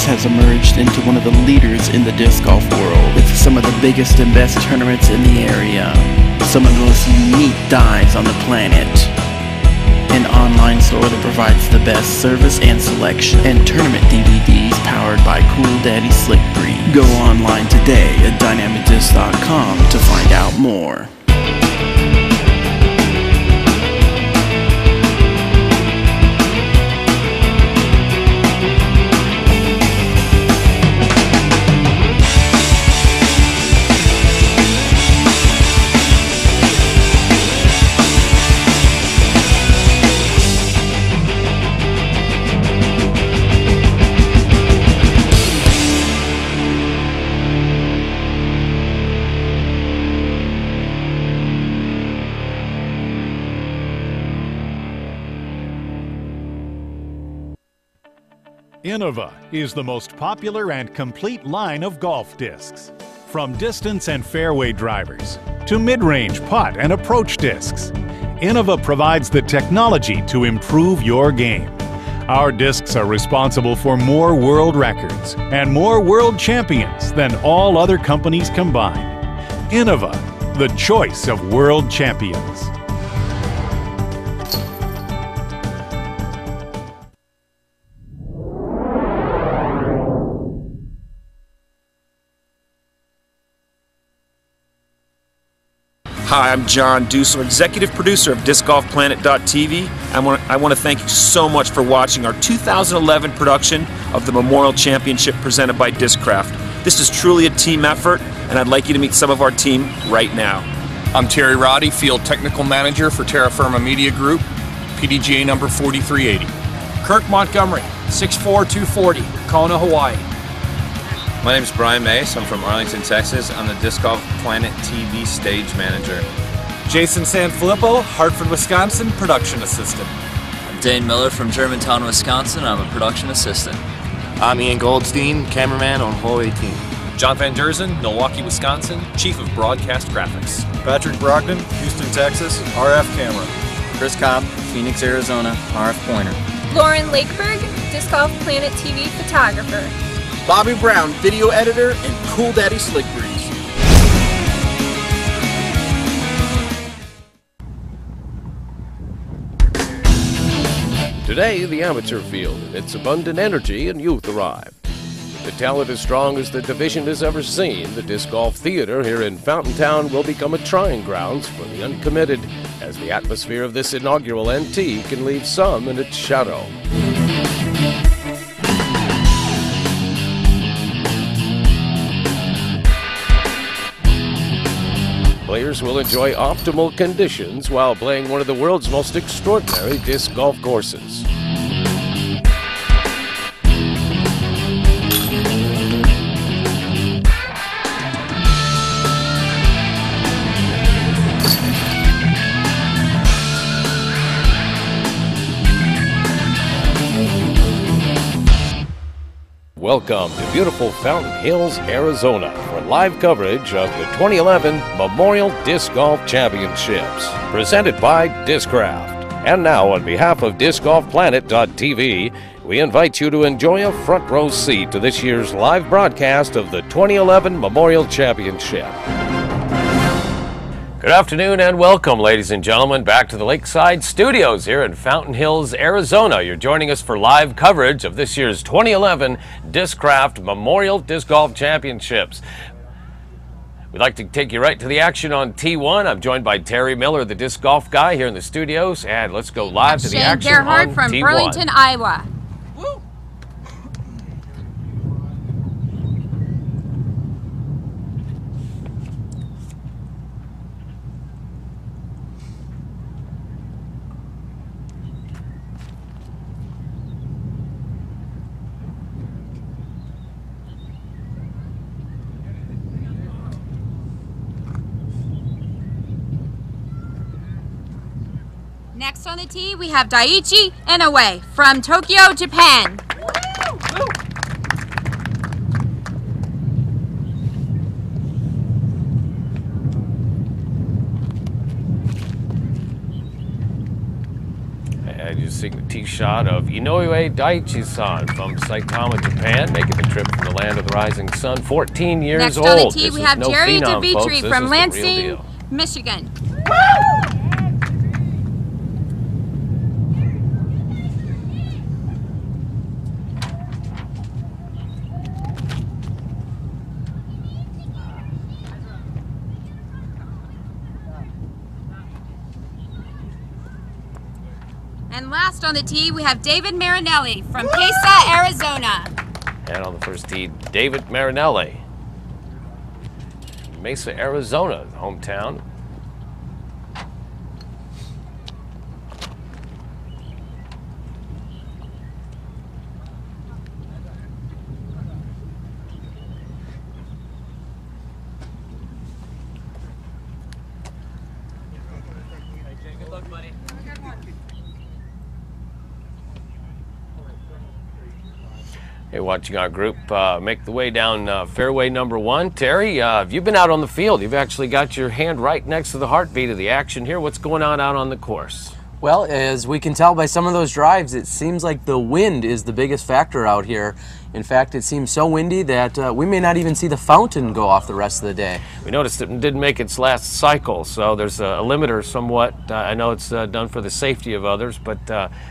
has emerged into one of the leaders in the disc golf world, with some of the biggest and best tournaments in the area, some of the most unique dives on the planet, an online store that provides the best service and selection, and tournament DVDs powered by Cool Daddy Slick Breeze. Go online today at dynamicdisc.com to find out more. Innova is the most popular and complete line of golf discs. From distance and fairway drivers to mid-range putt and approach discs, Innova provides the technology to improve your game. Our discs are responsible for more world records and more world champions than all other companies combined. Innova, the choice of world champions. Hi, I'm John Dussel, executive producer of Disc Golf PlanetTV. I want to thank you so much for watching our 2011 production of the Memorial Championship presented by Discraft. This is truly a team effort, and I'd like you to meet some of our team right now. I'm Terry Roddy, Field Technical Manager for Terra Firma Media Group, PDGA number 4380. Kirk Montgomery, 6'4", 240, Kona, Hawaii. My name is Brian Mace. I'm from Arlington, Texas. I'm the Disc Golf PlanetTV stage manager. Jason Sanfilippo, Hartford, Wisconsin, production assistant. I'm Dane Miller from Germantown, Wisconsin. I'm a production assistant. I'm Ian Goldstein, cameraman on hole 18. John Van Derzen, Milwaukee, Wisconsin, chief of broadcast graphics. Patrick Brogdon, Houston, Texas, RF camera. Chris Cobb, Phoenix, Arizona, RF pointer. Lauren Lakeberg, Disc Golf PlanetTV photographer. Bobby Brown, video editor, and Cool Daddy Slick Breeze. Today, the amateur field and its abundant energy and youth arrive. The talent as strong as the division has ever seen, the Disc Golf Theater here in Fountain Town will become a trying grounds for the uncommitted, as the atmosphere of this inaugural NT can leave some in its shadow. Players will enjoy optimal conditions while playing one of the world's most extraordinary disc golf courses. Welcome to beautiful Fountain Hills, Arizona for live coverage of the 2011 Memorial Disc Golf Championships, presented by Discraft. And now, on behalf of Disc Golf PlanetTV, we invite you to enjoy a front row seat to this year's live broadcast of the 2011 Memorial Championship. Good afternoon and welcome, ladies and gentlemen, back to the Lakeside Studios here in Fountain Hills, Arizona. You're joining us for live coverage of this year's 2011 Discraft Memorial Disc Golf Championships. We'd like to take you right to the action on T1. I'm joined by Terry Miller, the disc golf guy, here in the studios, and let's go live to the action on T1. Shane Gerhardt from Burlington, Iowa. Woo! Next on the tee, we have Daiichi Inoue from Tokyo, Japan. As you witnessing the tee shot of Inoue Daiichi-san from Saitama, Japan, making the trip from the land of the rising sun. 14 years Next old. on the tee, This we is have no Jerry phenom, DeVitri folks. This from is the real Lansing, deal. Michigan. And last on the tee, we have David Marinelli from Mesa, Arizona. And on the first tee, David Marinelli. Mesa, Arizona, hometown. Good luck, buddy. Hey, watching our group make the way down fairway number 1. Terry, you've been out on the field. You've actually got your hand right next to the heartbeat of the action here. What's going on out on the course? Well, as we can tell by some of those drives, it seems like the wind is the biggest factor out here. In fact, it seems so windy that we may not even see the fountain go off the rest of the day. We noticed it didn't make its last cycle, so there's a limiter somewhat. I know it's done for the safety of others, but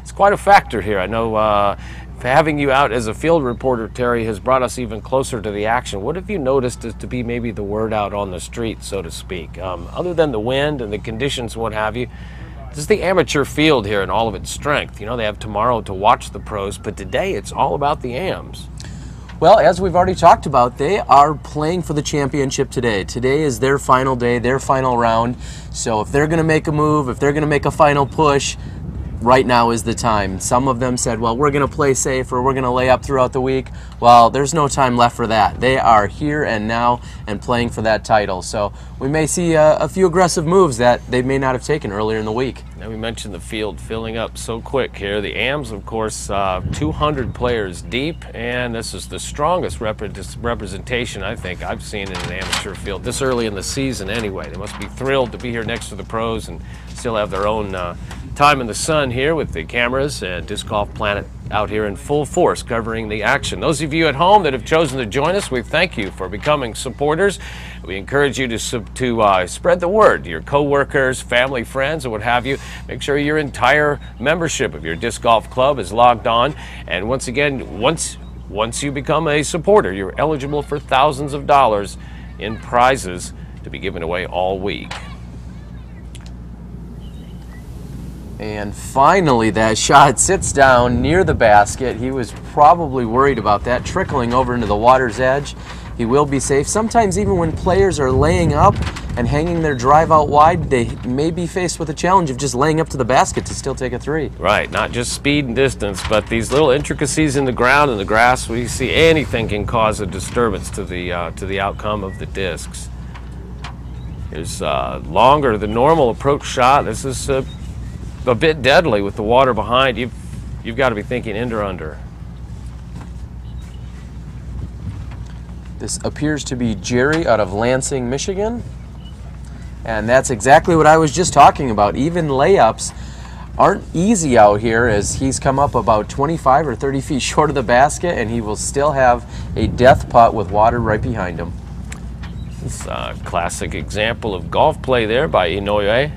it's quite a factor here. I know having you out as a field reporter, Terry, has brought us even closer to the action. What have you noticed as to be maybe the word out on the street, so to speak? Other than the wind and the conditions and what have you, this is the amateur field here in all of its strength. You know, they have tomorrow to watch the pros, but today it's all about the AMs. Well, as we've already talked about, they are playing for the championship today. Today is their final day, their final round. So if they're going to make a move, if they're going to make a final push, right now is the time. Some of them said, well, we're going to play safe or we're going to lay up throughout the week. Well, there's no time left for that. They are here and now and playing for that title. So we may see a few aggressive moves that they may not have taken earlier in the week. Now we mentioned the field filling up so quick here. The AMs, of course, 200 players deep, and this is the strongest representation I think I've seen in an amateur field this early in the season anyway. They must be thrilled to be here next to the pros and still have their own time in the sun here with the cameras and Disc Golf Planet out here in full force covering the action. Those of you at home that have chosen to join us, we thank you for becoming supporters. We encourage you to spread the word to your co-workers, family, friends, and what have you. Make sure your entire membership of your disc golf club is logged on. And once again, once you become a supporter, you're eligible for thousands of dollars in prizes to be given away all week. And finally, that shot sits down near the basket. He was probably worried about that trickling over into the water's edge. He will be safe. Sometimes even when players are laying up and hanging their drive out wide, they may be faced with a challenge of just laying up to the basket to still take a three. Right, not just speed and distance, but these little intricacies in the ground and the grass. We see anything can cause a disturbance to the outcome of the discs. Here's longer than normal approach shot. This is a bit deadly with the water behind. You've got to be thinking in or under. This appears to be Jerry out of Lansing, Michigan. And that's exactly what I was just talking about. Even layups aren't easy out here, as he's come up about 25 or 30 feet short of the basket, and he will still have a death putt with water right behind him. It's a classic example of golf play there by Inoue.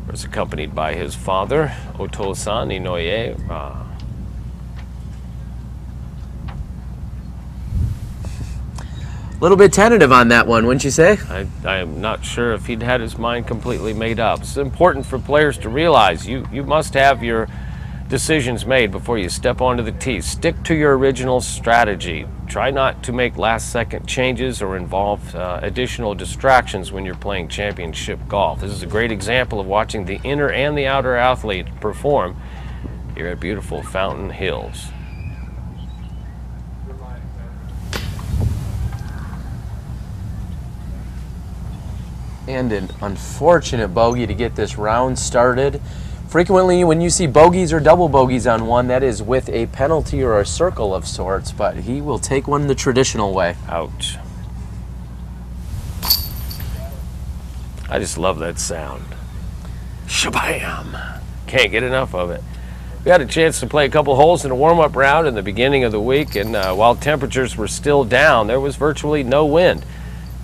He was accompanied by his father, Oto-san Inoue. A little bit tentative on that one, wouldn't you say? I am not sure if he'd had his mind completely made up. It's important for players to realize you must have your decisions made before you step onto the tee. Stick to your original strategy. Try not to make last-second changes or involve additional distractions when you're playing championship golf. This is a great example of watching the inner and the outer athlete perform here at beautiful Fountain Hills. And an unfortunate bogey to get this round started. Frequently when you see bogeys or double bogeys on one, that is with a penalty or a circle of sorts, but he will take one the traditional way. Ouch. I just love that sound. Shabam! Can't get enough of it. We had a chance to play a couple holes in a warm-up round in the beginning of the week, and while temperatures were still down, there was virtually no wind.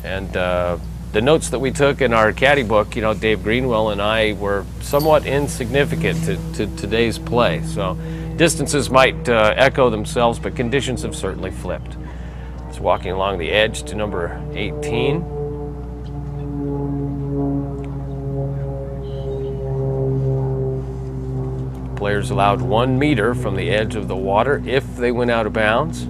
And the notes that we took in our caddy book, you know, Dave Greenwell and I, were somewhat insignificant to today's play. So distances might echo themselves, but conditions have certainly flipped. It's walking along the edge to number 18. Players allowed 1 meter from the edge of the water if they went out of bounds.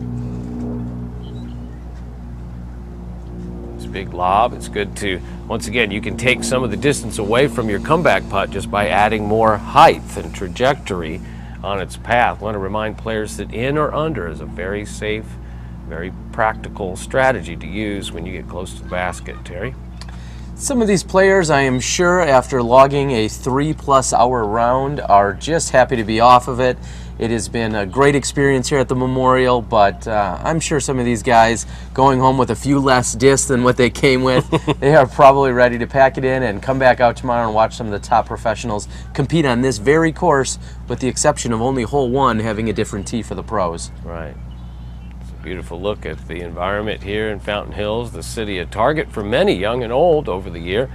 It's a big lob. It's good to, once again, you can take some of the distance away from your comeback putt just by adding more height and trajectory on its path. I want to remind players that in or under is a very safe, very practical strategy to use when you get close to the basket. Terry? Some of these players, I am sure, after logging a 3+ hour round, are just happy to be off of it. It has been a great experience here at the Memorial, but I'm sure some of these guys going home with a few less discs than what they came with, they are probably ready to pack it in and come back out tomorrow and watch some of the top professionals compete on this very course, with the exception of only hole 1 having a different tee for the pros. Right. Beautiful look at the environment here in Fountain Hills, the city a target for many, young and old, over the year.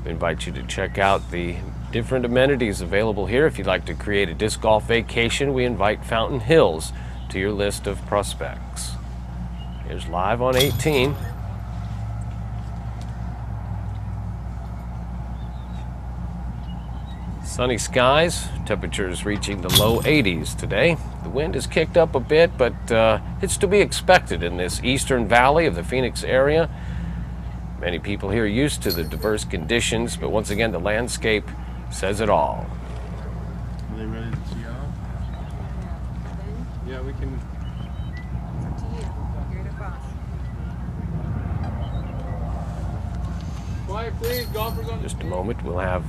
We invite you to check out the different amenities available here. If you'd like to create a disc golf vacation, we invite Fountain Hills to your list of prospects. Here's live on 18. Sunny skies, temperatures reaching the low 80s today. The wind has kicked up a bit, but it's to be expected in this eastern valley of the Phoenix area. Many people here are used to the diverse conditions, but once again, the landscape says it all. Are they ready to tee off? Yeah, we can. Quiet, please. Golfers on. Just a moment, we'll have.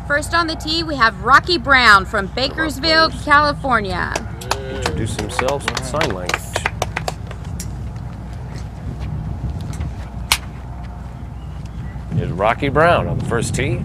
First on the tee, we have Rocky Brown from Bakersfield, California. Introduce themselves with sign language. Here's Rocky Brown on the first tee.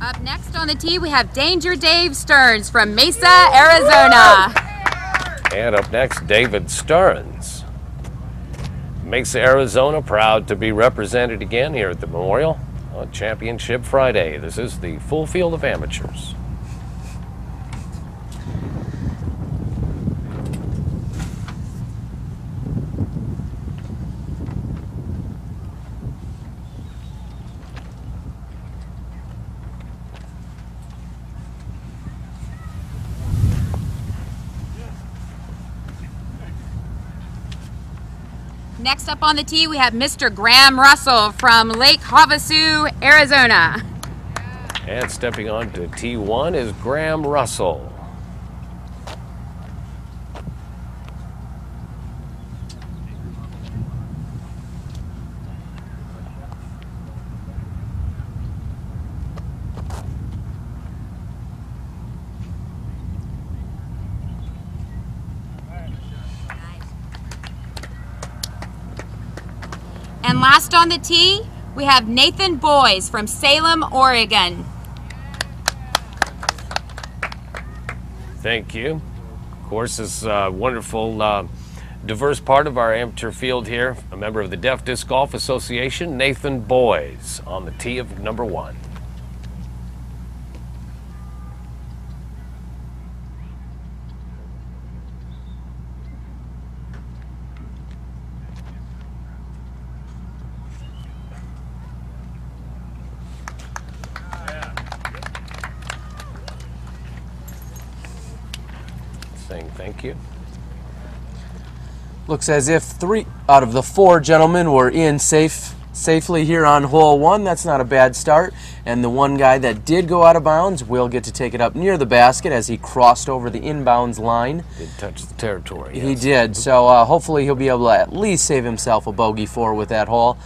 Up next on the tee, we have Danger Dave Stearns from Mesa, Arizona. And up next, David Stearns. Mesa, Arizona, proud to be represented again here at the Memorial on Championship Friday. This is the full field of amateurs. Next up on the tee, we have Mr. Graham Russell from Lake Havasu, Arizona. And stepping on to T1 is Graham Russell. And last on the tee, we have Nathan Boyes from Salem, Oregon. Thank you. Of course, this wonderful, diverse part of our amateur field here, a member of the Deaf Disc Golf Association, Nathan Boyes, on the tee of number 1. Saying thank you. Looks as if 3 out of the 4 gentlemen were in safe safely here on hole 1. That's not a bad start. And the one guy that did go out of bounds will get to take it up near the basket as he crossed over the inbounds line. Did touch the territory. Yes. He did. So hopefully he'll be able to at least save himself a bogey 4 with that hole.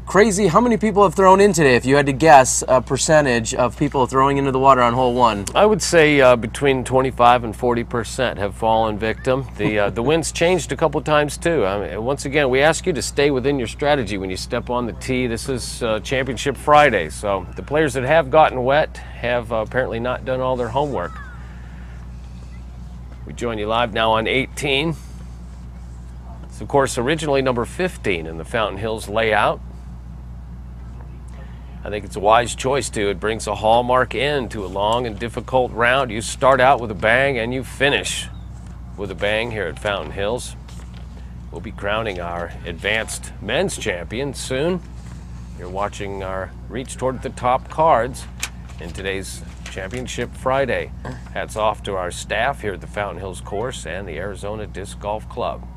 Crazy, how many people have thrown in today? If you had to guess a percentage of people throwing into the water on hole 1. I would say between 25 and 40% have fallen victim. The wind's changed a couple times too. I mean, once again, we ask you to stay within your strategy when you step on the tee. This is Championship Friday, so the players that have gotten wet have apparently not done all their homework. We join you live now on 18. It's of course originally number 15 in the Fountain Hills layout. I think it's a wise choice too. It brings a hallmark end to a long and difficult round. You start out with a bang and you finish with a bang here at Fountain Hills. We'll be crowning our advanced men's champion soon. You're watching our reach toward the top cards in today's Championship Friday. Hats off to our staff here at the Fountain Hills course and the Arizona Disc Golf Club.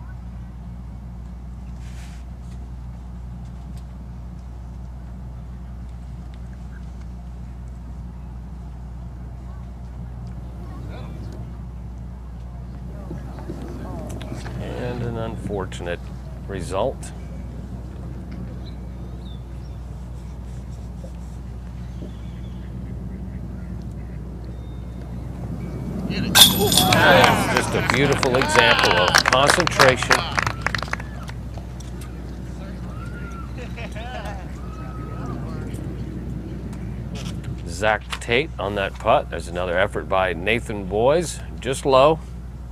An unfortunate result. It's just a beautiful example of concentration. Zach Tate on that putt. There's another effort by Nathan Boys. Just low,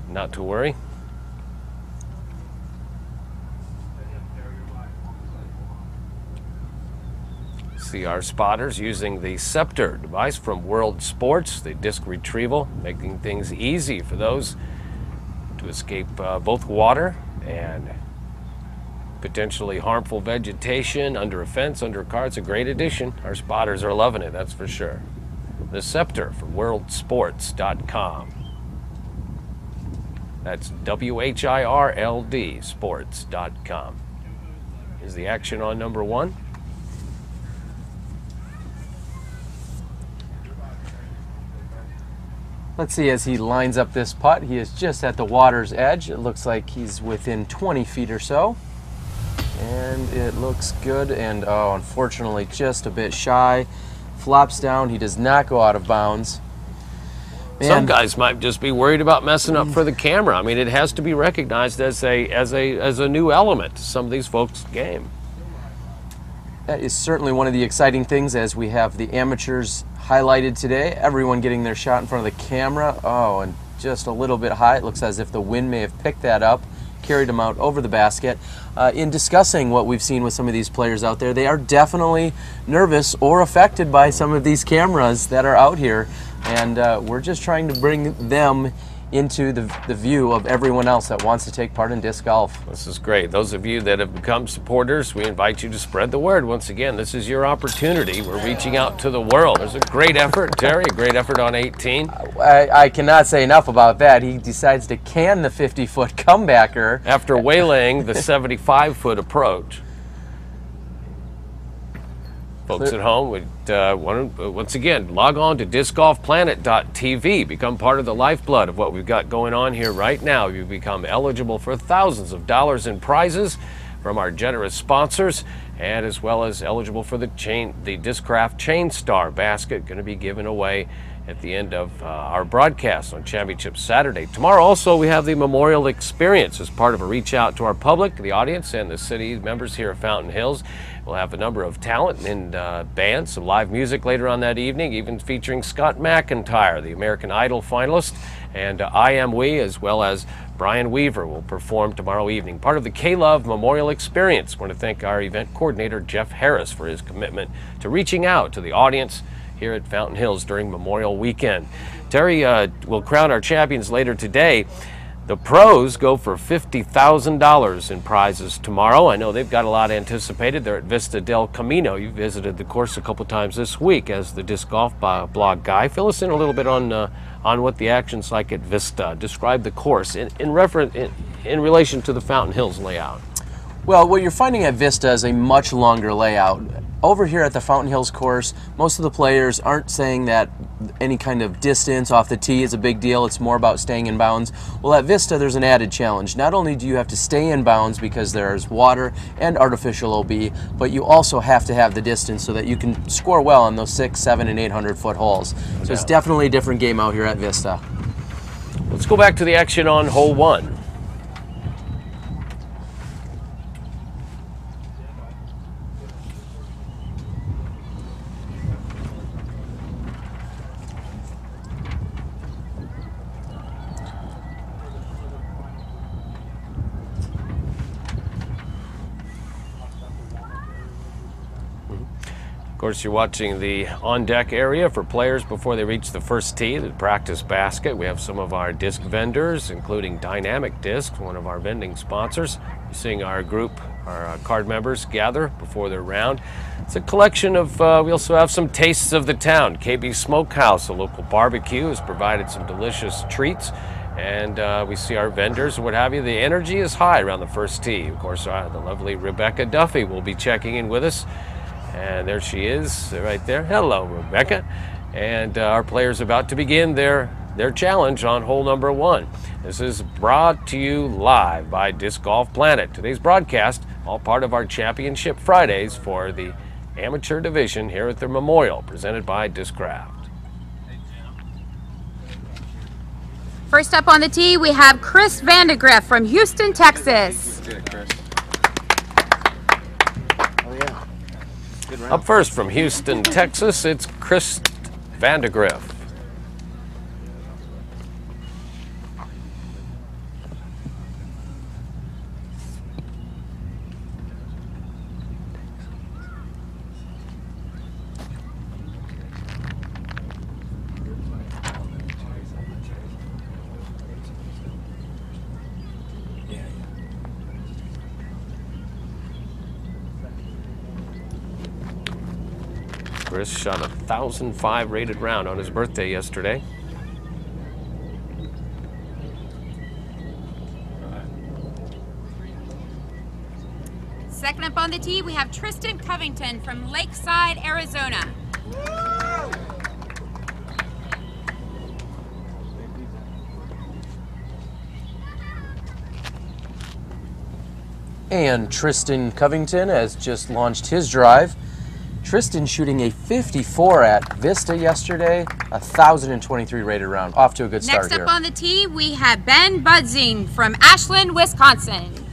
not to worry. See our spotters using the Scepter device from World Sports, the disc retrieval, making things easy for those to escape both water and potentially harmful vegetation under a fence, under a car. It's a great addition. Our spotters are loving it, that's for sure. The Scepter from worldsports.com. That's WHIRLD sports.com. Is the action on number 1? Let's see, as he lines up this putt, he is just at the water's edge. It looks like he's within 20 feet or so. And it looks good, and oh, unfortunately just a bit shy. Flops down, he does not go out of bounds. Man. Some guys might just be worried about messing up for the camera. I mean, it has to be recognized as a new element to some of these folks' game. That is certainly one of the exciting things as we have the amateurs highlighted today. Everyone getting their shot in front of the camera. Oh, and just a little bit high. It looks as if the wind may have picked that up, carried them out over the basket. In discussing what we've seen with some of these players out there, they are definitely nervous or affected by some of these cameras that are out here. And we're just trying to bring them into the view of everyone else that wants to take part in disc golf. This is great. Those of you that have become supporters, we invite you to spread the word. Once again, this is your opportunity. We're reaching out to the world. There's a great effort, Terry, a great effort on 18. I cannot say enough about that. He decides to can the 50-foot comebacker after waylaying the 75-foot approach. Folks at home, once again, log on to discgolfplanet.tv. Become part of the lifeblood of what we've got going on here right now. You become eligible for thousands of dollars in prizes from our generous sponsors, and as well as eligible for the Discraft Chain Star basket, going to be given away at the end of our broadcast on Championship Saturday. Tomorrow also we have the Memorial Experience as part of a reach out to our public, the audience, and the city members here at Fountain Hills. We'll have a number of talent and bands, some live music later on that evening, even featuring Scott McIntyre, the American Idol finalist, and I Am We, as well as Brian Weaver will perform tomorrow evening. Part of the K-Love Memorial Experience. I want to thank our event coordinator, Jeff Harris, for his commitment to reaching out to the audience here at Fountain Hills during Memorial Weekend. Terry will crown our champions later today. The pros go for $50,000 in prizes tomorrow. I know they've got a lot anticipated. They're at Vista del Camino. You visited the course a couple times this week as the disc golf blog guy. Fill us in a little bit on what the action's like at Vista. Describe the course in relation to the Fountain Hills layout. Well, what you're finding at Vista is a much longer layout. Over here at the Fountain Hills course, most of the players aren't saying that any kind of distance off the tee is a big deal. It's more about staying in bounds. Well, at Vista, there's an added challenge. Not only do you have to stay in bounds because there's water and artificial OB, but you also have to have the distance so that you can score well on those 600, 700, and 800-foot holes. So it's definitely a different game out here at Vista. Let's go back to the action on hole 1. Of course, you're watching the on-deck area for players before they reach the first tee, the practice basket. We have some of our disc vendors, including Dynamic Discs, one of our vending sponsors. You're seeing our group, our card members gather before their round. It's a collection of, we also have some tastes of the town. KB Smokehouse, a local barbecue, has provided some delicious treats. And we see our vendors and what have you. The energy is high around the first tee. Of course, the lovely Rebecca Duffy will be checking in with us. And there she is, right there. Hello, Rebecca. And our players about to begin their challenge on hole number 1. This is brought to you live by Disc Golf Planet. Today's broadcast, all part of our Championship Fridays for the amateur division here at the Memorial, presented by Discraft. First up on the tee, we have Chris Vandegrift from Houston, Texas. Up first from Houston, Texas, it's Chris Vandegrift. Chris shot a 1,005 rated round on his birthday yesterday. Second up on the tee, we have Tristan Covington from Lakeside, Arizona. And Tristan Covington has just launched his drive. Tristan shooting a 54 at Vista yesterday, 1,023 rated round. Off to a good start here. Next up on the tee, we have Ben Budzing from Ashland, Wisconsin.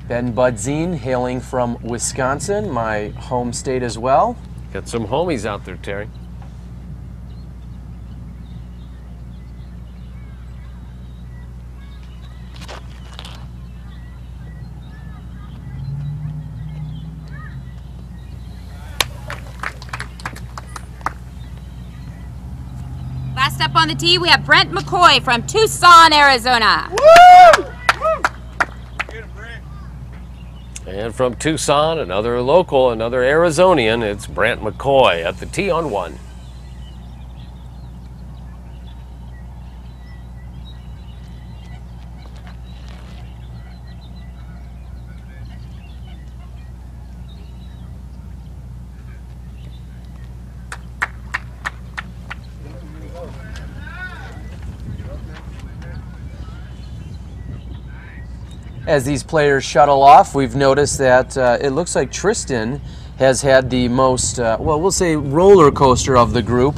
Ben Budzing, hailing from Wisconsin, my home state as well. Got some homies out there, Terry. Last up on the tee, we have Brent McCoy from Tucson, Arizona. Woo! And from Tucson, another local, another Arizonian, it's Brent McCoy at the tee on 1. As these players shuttle off, we've noticed that it looks like Tristan has had the most, well, we'll say roller coaster of the group.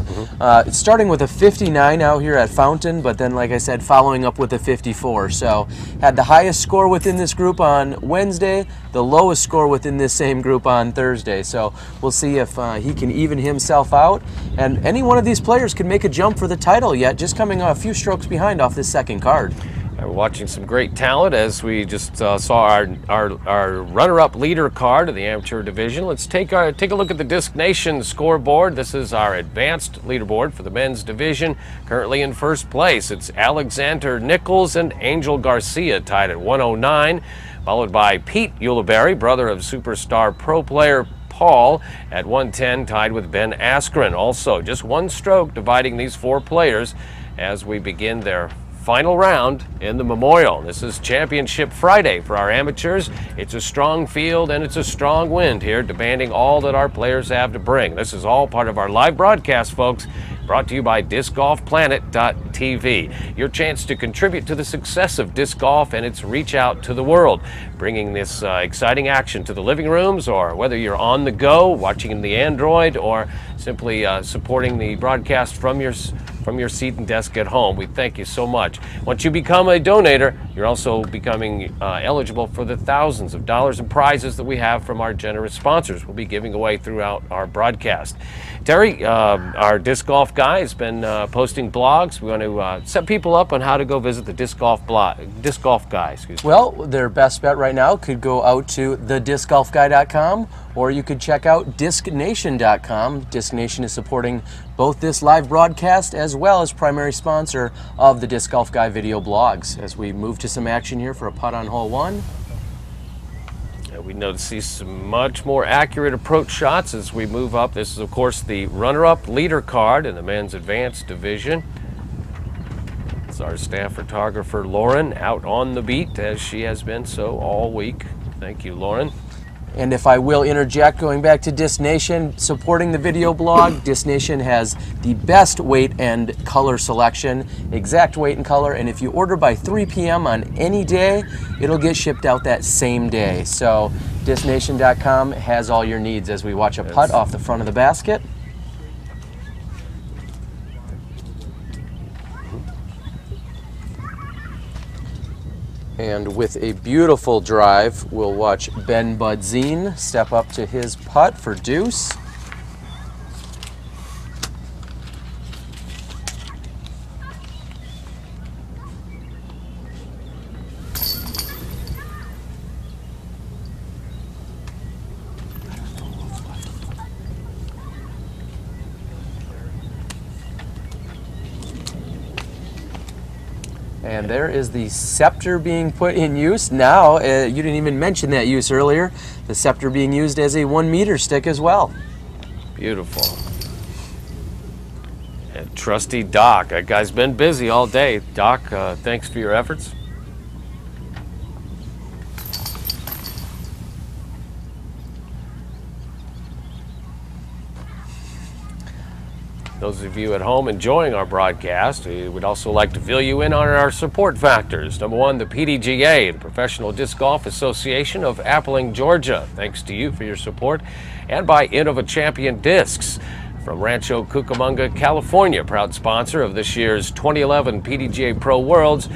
Starting with a 59 out here at Fountain, but then, like I said, following up with a 54. So had the highest score within this group on Wednesday, the lowest score within this same group on Thursday. So we'll see if he can even himself out. And any one of these players could make a jump for the title yet, just coming a few strokes behind off this second card. We're watching some great talent as we just saw our runner-up leader card of the amateur division. Let's take a look at the Disc Nation scoreboard. This is our advanced leaderboard for the men's division. Currently in first place, it's Alexander Nichols and Angel Garcia tied at 109, followed by Pete Ulibarri, brother of superstar pro player Paul, at 110, tied with Ben Askren. Also, just one stroke dividing these four players as we begin their final round in the Memorial. This is Championship Friday for our amateurs. It's a strong field and it's a strong wind here, demanding all that our players have to bring. This is all part of our live broadcast, folks, brought to you by Disc Golf PlanetTV. Your chance to contribute to the success of disc golf and its reach out to the world, bringing this exciting action to the living rooms, or whether you're on the go, watching in the Android, or simply supporting the broadcast from your seat and desk at home. We thank you so much. Once you become a donator, you're also becoming eligible for the thousands of dollars in prizes that we have from our generous sponsors we'll be giving away throughout our broadcast. Terry, our disc golf guy, has been posting blogs. We want to set people up on how to go visit the disc golf guy. Well, their best bet right now could go out to thediscgolfguy.com, or you could check out discnation.com. Disc Nation is supporting both this live broadcast as well as primary sponsor of the Disc Golf Guy video blogs. As we move to some action here for a putt on hole 1. We know to see some much more accurate approach shots as we move up. This is, of course, the runner-up leader card in the men's advanced division. It's our staff photographer, Lauren, out on the beat, as she has been so all week. Thank you, Lauren. And if I will interject, going back to Disc Nation, supporting the video blog, Disc Nation has the best weight and color selection, exact weight and color, and if you order by 3 p.m. on any day, it'll get shipped out that same day. So DiscNation.com has all your needs as we watch a putt off the front of the basket. And with a beautiful drive, we'll watch Ben Budzine step up to his putt for deuce. And there is the scepter being put in use. Now, you didn't even mention that use earlier. The scepter being used as a 1 meter stick as well. Beautiful. And trusty Doc. That guy's been busy all day. Doc, thanks for your efforts. Those of you at home enjoying our broadcast, we would also like to fill you in on our support factors. Number 1, the PDGA, the Professional Disc Golf Association of Appling, Georgia. Thanks to you for your support. And by Innova Champion Discs from Rancho Cucamonga, California, proud sponsor of this year's 2011 PDGA Pro Worlds.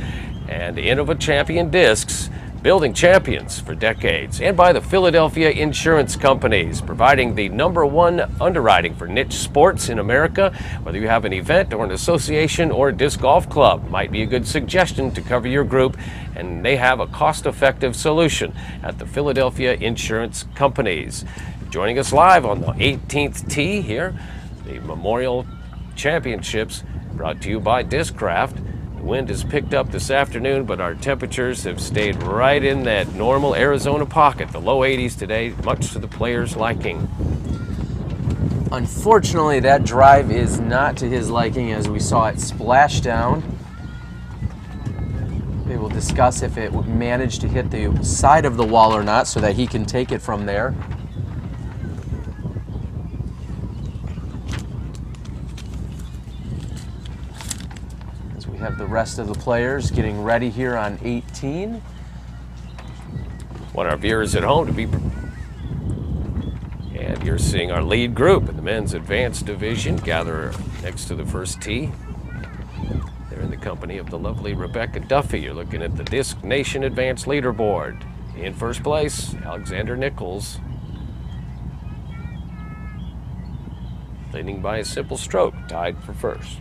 And Innova Champion Discs, building champions for decades. And by the Philadelphia Insurance Companies, providing the #1 underwriting for niche sports in America. Whether you have an event or an association or a disc golf club, might be a good suggestion to cover your group, and they have a cost-effective solution at the Philadelphia Insurance Companies. Joining us live on the 18th tee here, the Memorial Championships, brought to you by Discraft. The wind has picked up this afternoon, but our temperatures have stayed right in that normal Arizona pocket. The low 80s today, much to the players' liking. Unfortunately, that drive is not to his liking, as we saw it splash down. We will discuss if it managed to hit the side of the wall or not, so that he can take it from there. We have the rest of the players getting ready here on 18. Want our viewers at home to be... And you're seeing our lead group in the men's advanced division gather next to the first tee. They're in the company of the lovely Rebecca Duffy. You're looking at the Disc Nation Advanced Leaderboard. In first place, Alexander Nichols, leading by a simple stroke, tied for first.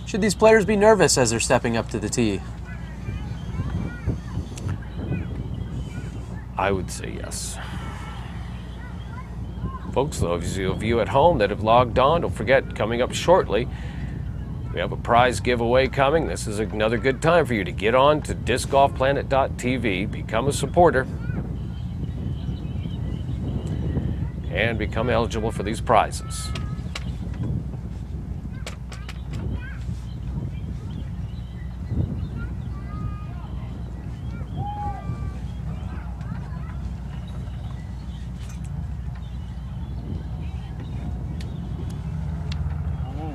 Should these players be nervous as they're stepping up to the tee? I would say yes. Folks, those of you at home that have logged on, don't forget, coming up shortly, we have a prize giveaway coming. This is another good time for you to get on to discgolfplanet.tv, become a supporter. and become eligible for these prizes.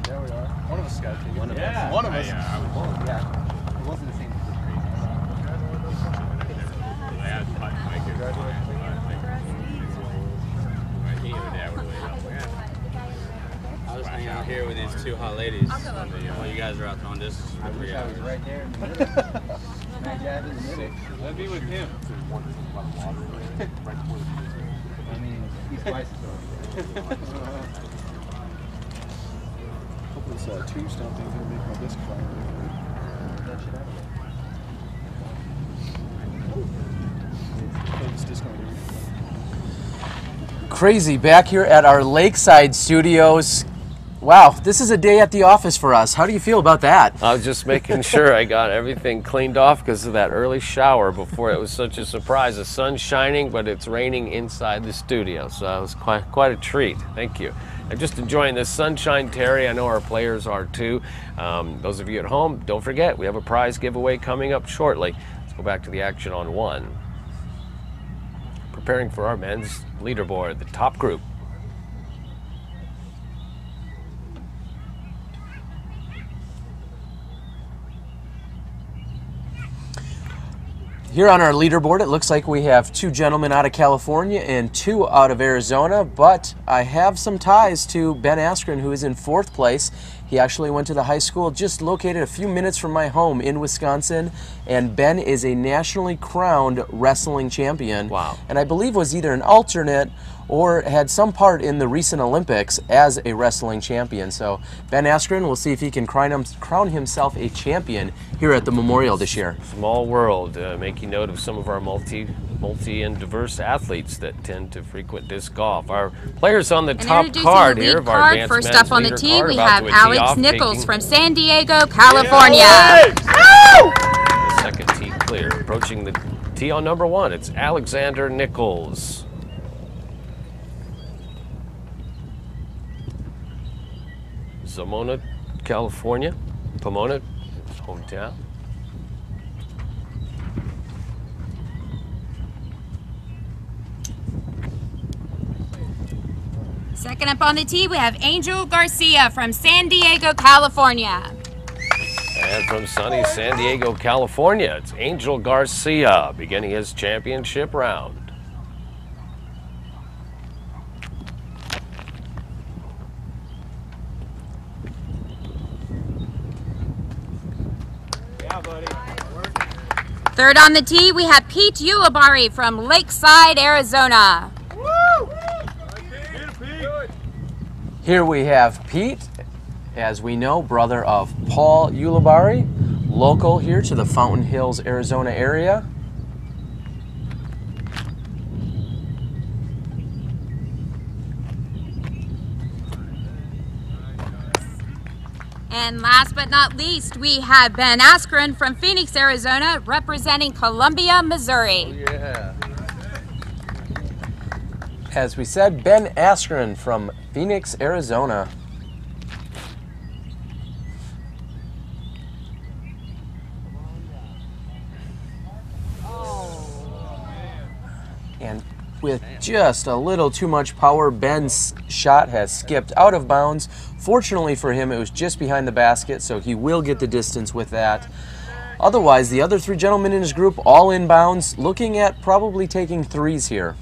There we are. One of us got to take it. One of us. Yeah. One of us. Yeah. It wasn't the same. I was hanging out here with these two hot ladies while you guys are out throwing discs. I wish I was right there in the middle. Smack dab in the middle. Let me with him. I mean, he's twice as old. Hope this tombstone thing's gonna make my disc fire. That shit out of it. It's disc on here. Crazy, back here at our Lakeside studios. Wow, this is a day at the office for us. How do you feel about that? I was just making sure I got everything cleaned off because of that early shower before. It was such a surprise. The sun's shining, but it's raining inside the studio, so it was quite a treat. Thank you. I'm just enjoying this sunshine, Terry. I know our players are too. Those of you at home, don't forget, we have a prize giveaway coming up shortly. Let's go back to the action on one. Preparing for our men's leaderboard, the top group. Here on our leaderboard, it looks like we have 2 gentlemen out of California and 2 out of Arizona, but I have some ties to Ben Askren, who is in 4th place. He actually went to the high school just located a few minutes from my home in Wisconsin, and Ben is a nationally crowned wrestling champion. Wow. And I believe was either an alternate or had some part in the recent Olympics as a wrestling champion. So Ben Askren, we'll see if he can crown himself a champion here at the Memorial this year. Small world, making note of some of our multi and diverse athletes that tend to frequent disc golf. Our players on the top card here of our advanced First men's up on the leader tee, card, we about have to tee Alex off, Nichols taking from San Diego, California. the second tee clear. Approaching the tee on number 1, it's Alexander Nichols. Pomona, California. Pomona, his hometown. Second up on the tee, we have Angel Garcia from San Diego, California. And from sunny San Diego, California, it's Angel Garcia beginning his championship round. Third on the tee, we have Pete Ulibarri from Lakeside, Arizona. Here we have Pete, as we know, brother of Paul Ulibarri, local here to the Fountain Hills, Arizona area. And last but not least, we have Ben Askren from Phoenix, Arizona, representing Columbia, Missouri. Oh, yeah. As we said, Ben Askren from Phoenix, Arizona. And with just a little too much power, Ben's shot has skipped out of bounds. Fortunately for him, it was just behind the basket, so he will get the distance with that. Otherwise, the other 3 gentlemen in his group all inbounds, looking at probably taking 3s here.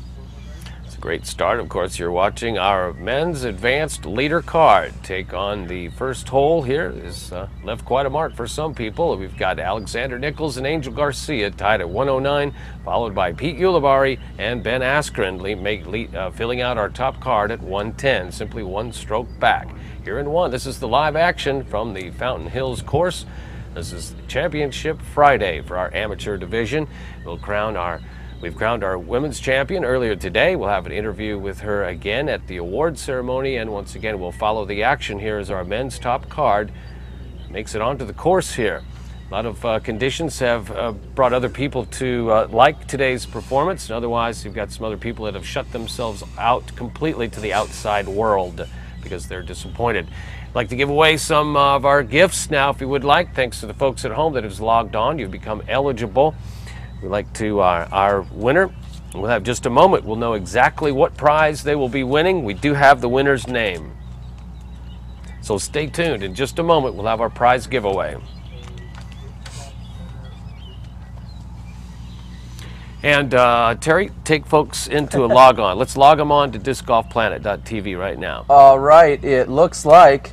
It's a great start. Of course, you're watching our men's advanced leader card take on the first hole here. Is left quite a mark for some people. We've got Alexander Nichols and Angel Garcia tied at 109, followed by Pete Ulibarri and Ben Askren filling out our top card at 110, simply 1 stroke back. Here in 1, this is the live action from the Fountain Hills course. This is Championship Friday for our amateur division. We've crowned our women's champion earlier today. We'll have an interview with her again at the award ceremony, and once again we'll follow the action here as our men's top card makes it onto the course here. A lot of conditions have brought other people to like today's performance, and otherwise you've got some other people that have shut themselves out completely to the outside world because they're disappointed. I'd like to give away some of our gifts now if you would like. Thanks to the folks at home that has logged on. You've become eligible. We'd like to our winner. We'll have just a moment. We'll know exactly what prize they will be winning. We do have the winner's name. So stay tuned. In just a moment, we'll have our prize giveaway. And Terry, take folks into a log on. Let's log them on to discgolfplanet.tv right now. All right, it looks like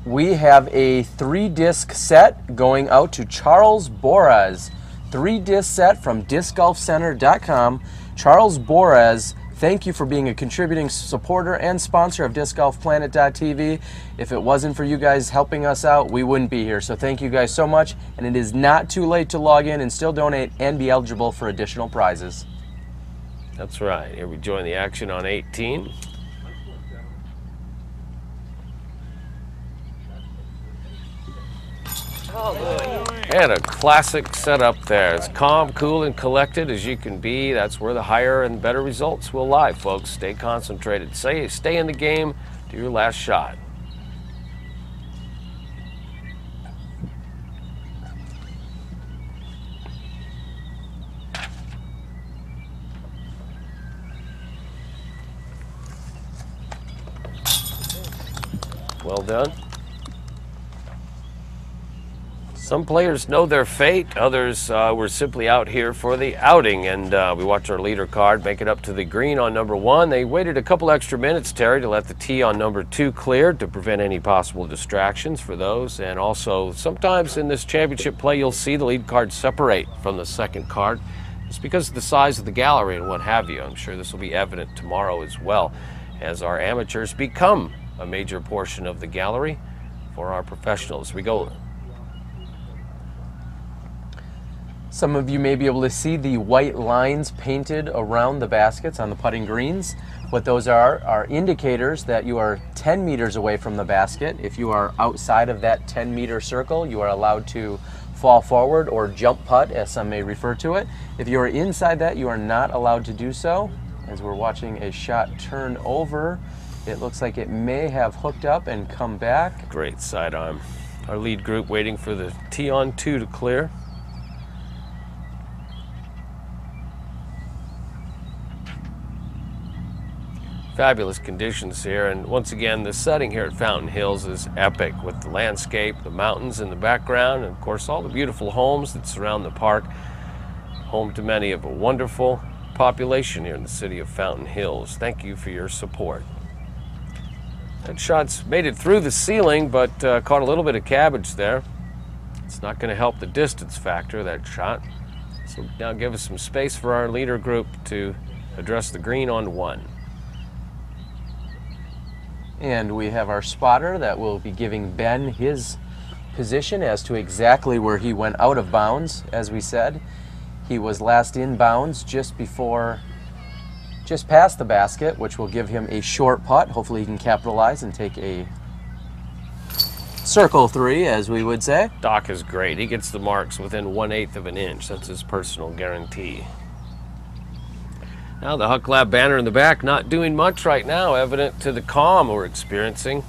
we have a 3-disc set going out to Charles Boras. 3-disc set from discgolfcenter.com. Charles Boras, thank you for being a contributing supporter and sponsor of discgolfplanet.tv. If it wasn't for you guys helping us out, we wouldn't be here. So thank you guys so much. And it is not too late to log in and still donate and be eligible for additional prizes. That's right. Here we join the action on 18. And a classic setup there. It's calm, cool, and collected as you can be. That's where the higher and better results will lie, folks. Stay concentrated. Stay in the game. Do your last shot. Well done. Some players know their fate, others were simply out here for the outing, and we watch our leader card make it up to the green on number 1. They waited a couple extra minutes, Terry, to let the tee on number 2 clear to prevent any possible distractions for those, and also sometimes in this championship play you'll see the lead card separate from the second card. It's because of the size of the gallery and what have you. I'm sure this will be evident tomorrow as well as our amateurs become a major portion of the gallery for our professionals. We go. Some of you may be able to see the white lines painted around the baskets on the putting greens. What those are indicators that you are 10 meters away from the basket. If you are outside of that 10-meter circle, you are allowed to fall forward or jump putt, as some may refer to it. If you are inside that, you are not allowed to do so. As we're watching a shot turn over, it looks like it may have hooked up and come back. Great sidearm. Our lead group waiting for the tee on 2 to clear. Fabulous conditions here, and once again the setting here at Fountain Hills is epic with the landscape, the mountains in the background, and of course all the beautiful homes that surround the park, home to many of a wonderful population here in the city of Fountain Hills. Thank you for your support. That shot's made it through the ceiling, but caught a little bit of cabbage there. It's not going to help the distance factor, that shot. So now give us some space for our leader group to address the green on 1. And we have our spotter that will be giving Ben his position as to exactly where he went out of bounds. As we said, he was last in bounds just past the basket, which will give him a short putt. Hopefully he can capitalize and take a circle 3, as we would say. Doc is great. He gets the marks within 1/8 of an inch. That's his personal guarantee. Now the Huck Lab banner in the back not doing much right now, evident to the calm we're experiencing.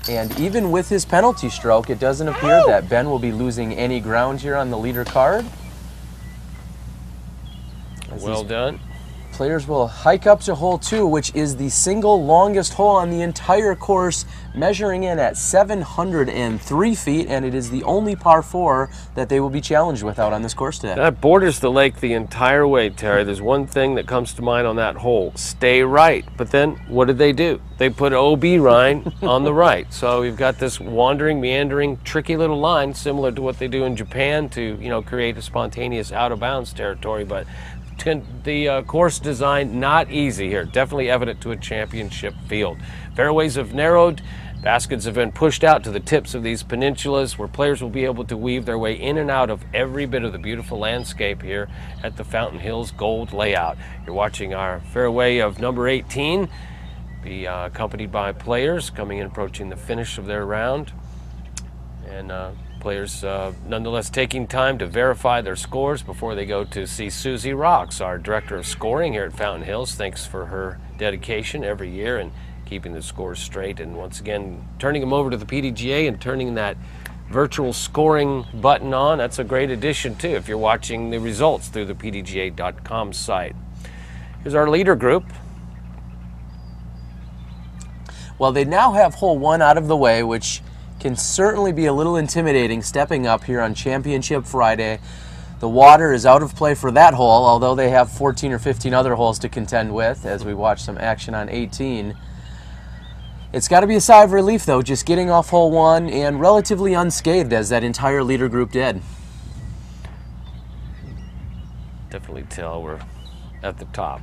And even with his penalty stroke, it doesn't appear that Ben will be losing any ground here on the leader card. Well done. Players will hike up to hole 2, which is the single longest hole on the entire course, measuring in at 703 feet, and it is the only par 4 that they will be challenged with out on this course today. That borders the lake the entire way, Terry. There's one thing that comes to mind on that hole: stay right. But then what did they do? They put OB line on the right. So you've got this wandering, meandering, tricky little line, similar to what they do in Japan to, create a spontaneous out-of-bounds territory. But the course design not easy here, definitely evident to a championship field. Fairways have narrowed, baskets have been pushed out to the tips of these peninsulas where players will be able to weave their way in and out of every bit of the beautiful landscape here at the Fountain Hills Gold layout. You're watching our fairway of number 18. be accompanied by players coming in, approaching the finish of their round. And players nonetheless taking time to verify their scores before they go to see Susie Rocks, our director of scoring here at Fountain Hills. Thanks for her dedication every year and keeping the scores straight. And once again, turning them over to the PDGA and turning that virtual scoring button on. That's a great addition too if you're watching the results through the PDGA.com site. Here's our leader group. Well, they now have hole 1 out of the way, which can certainly be a little intimidating stepping up here on Championship Friday. The water is out of play for that hole, although they have 14 or 15 other holes to contend with as we watch some action on 18. It's got to be a sigh of relief, though, just getting off hole 1 and relatively unscathed as that entire leader group did. Definitely tell we're at the top.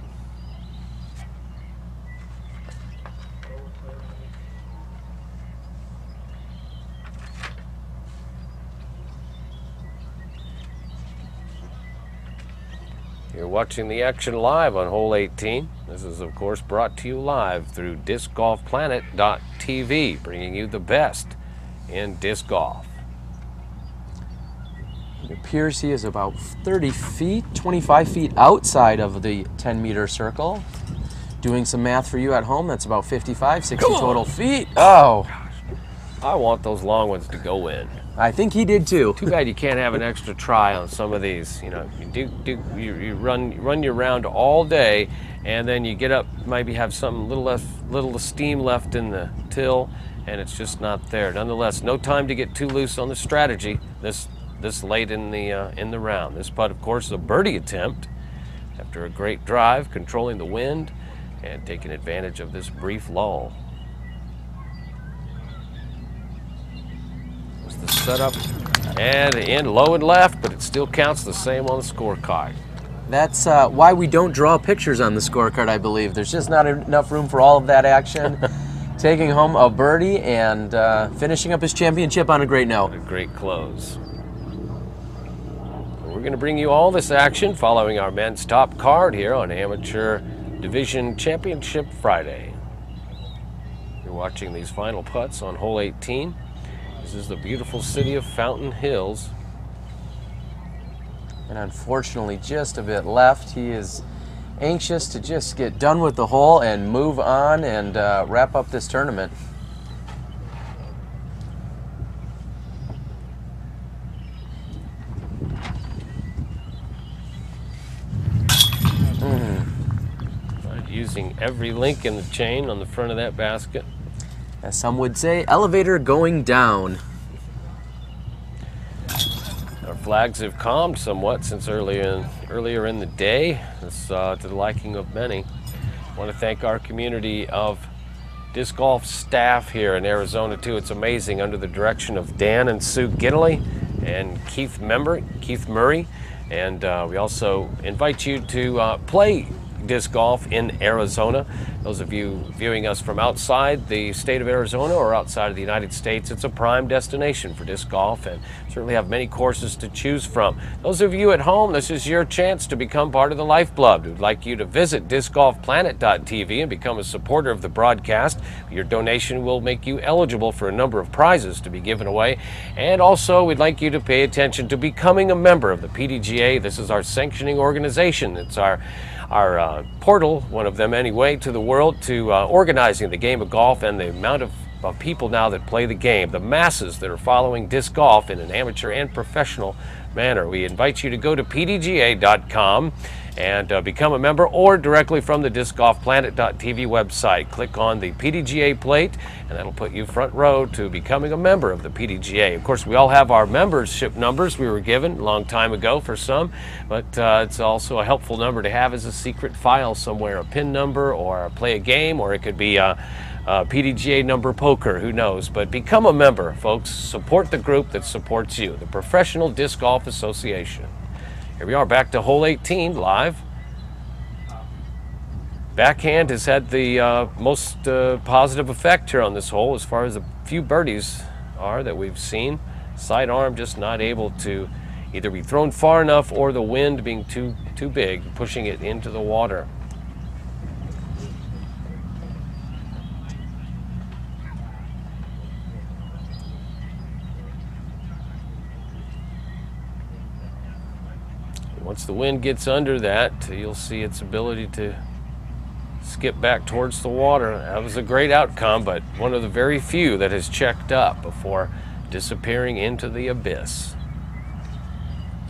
You're watching the action live on hole 18. This is, of course, brought to you live through Disc Golf PlanetTV, bringing you the best in disc golf. It appears he is about 30 feet, 25 feet outside of the 10-meter circle. Doing some math for you at home, that's about 55, 60 total feet. Oh! I want those long ones to go in. I think he did too. Too bad you can't have an extra try on some of these. You know, you run your round all day, and then you get up, maybe have some little steam left in the till, and it's just not there. Nonetheless, no time to get too loose on the strategy this late in the round. This putt, of course, is a birdie attempt after a great drive, controlling the wind and taking advantage of this brief lull. The setup and in low and left, but it still counts the same on the scorecard. That's why we don't draw pictures on the scorecard, I believe. There's just not enough room for all of that action. Taking home a birdie and finishing up his championship on a great note. A great close. We're going to bring you all this action following our men's top card here on Amateur Division Championship Friday. You're watching these final putts on hole 18. This is the beautiful city of Fountain Hills. And unfortunately, just a bit left. He is anxious to just get done with the hole and move on and wrap up this tournament. Using every link in the chain on the front of that basket. As some would say, elevator going down. Our flags have calmed somewhat since earlier in the day. It's to the liking of many. I want to thank our community of disc golf staff here in Arizona too. It's amazing, under the direction of Dan and Sue Ginnelly and Keith Murray. And we also invite you to play disc golf in Arizona. Those of you viewing us from outside the state of Arizona or outside of the United States, it's a prime destination for disc golf and certainly have many courses to choose from. Those of you at home, this is your chance to become part of the lifeblood. We'd like you to visit discgolfplanet.tv and become a supporter of the broadcast. Your donation will make you eligible for a number of prizes to be given away. And also, we'd like you to pay attention to becoming a member of the PDGA. This is our sanctioning organization. It's our portal, one of them anyway, to the world, to organizing the game of golf and the amount of people now that play the game, the masses that are following disc golf in an amateur and professional manner. We invite you to go to pdga.com and become a member, or directly from the discgolfplanet.tv website. Click on the PDGA plate, and that'll put you front row to becoming a member of the PDGA. Of course, we all have our membership numbers we were given a long time ago for some, but it's also a helpful number to have as a secret file somewhere, a PIN number or play a game, or it could be a PDGA number poker, who knows. But become a member, folks. Support the group that supports you, the Professional Disc Golf Association. Here we are, back to hole 18 live. Backhand has had the most positive effect here on this hole as far as the few birdies are that we've seen. Sidearm just not able to either be thrown far enough or the wind being too big, pushing it into the water. Once the wind gets under that, you'll see its ability to skip back towards the water. That was a great outcome, but one of the very few that has checked up before disappearing into the abyss.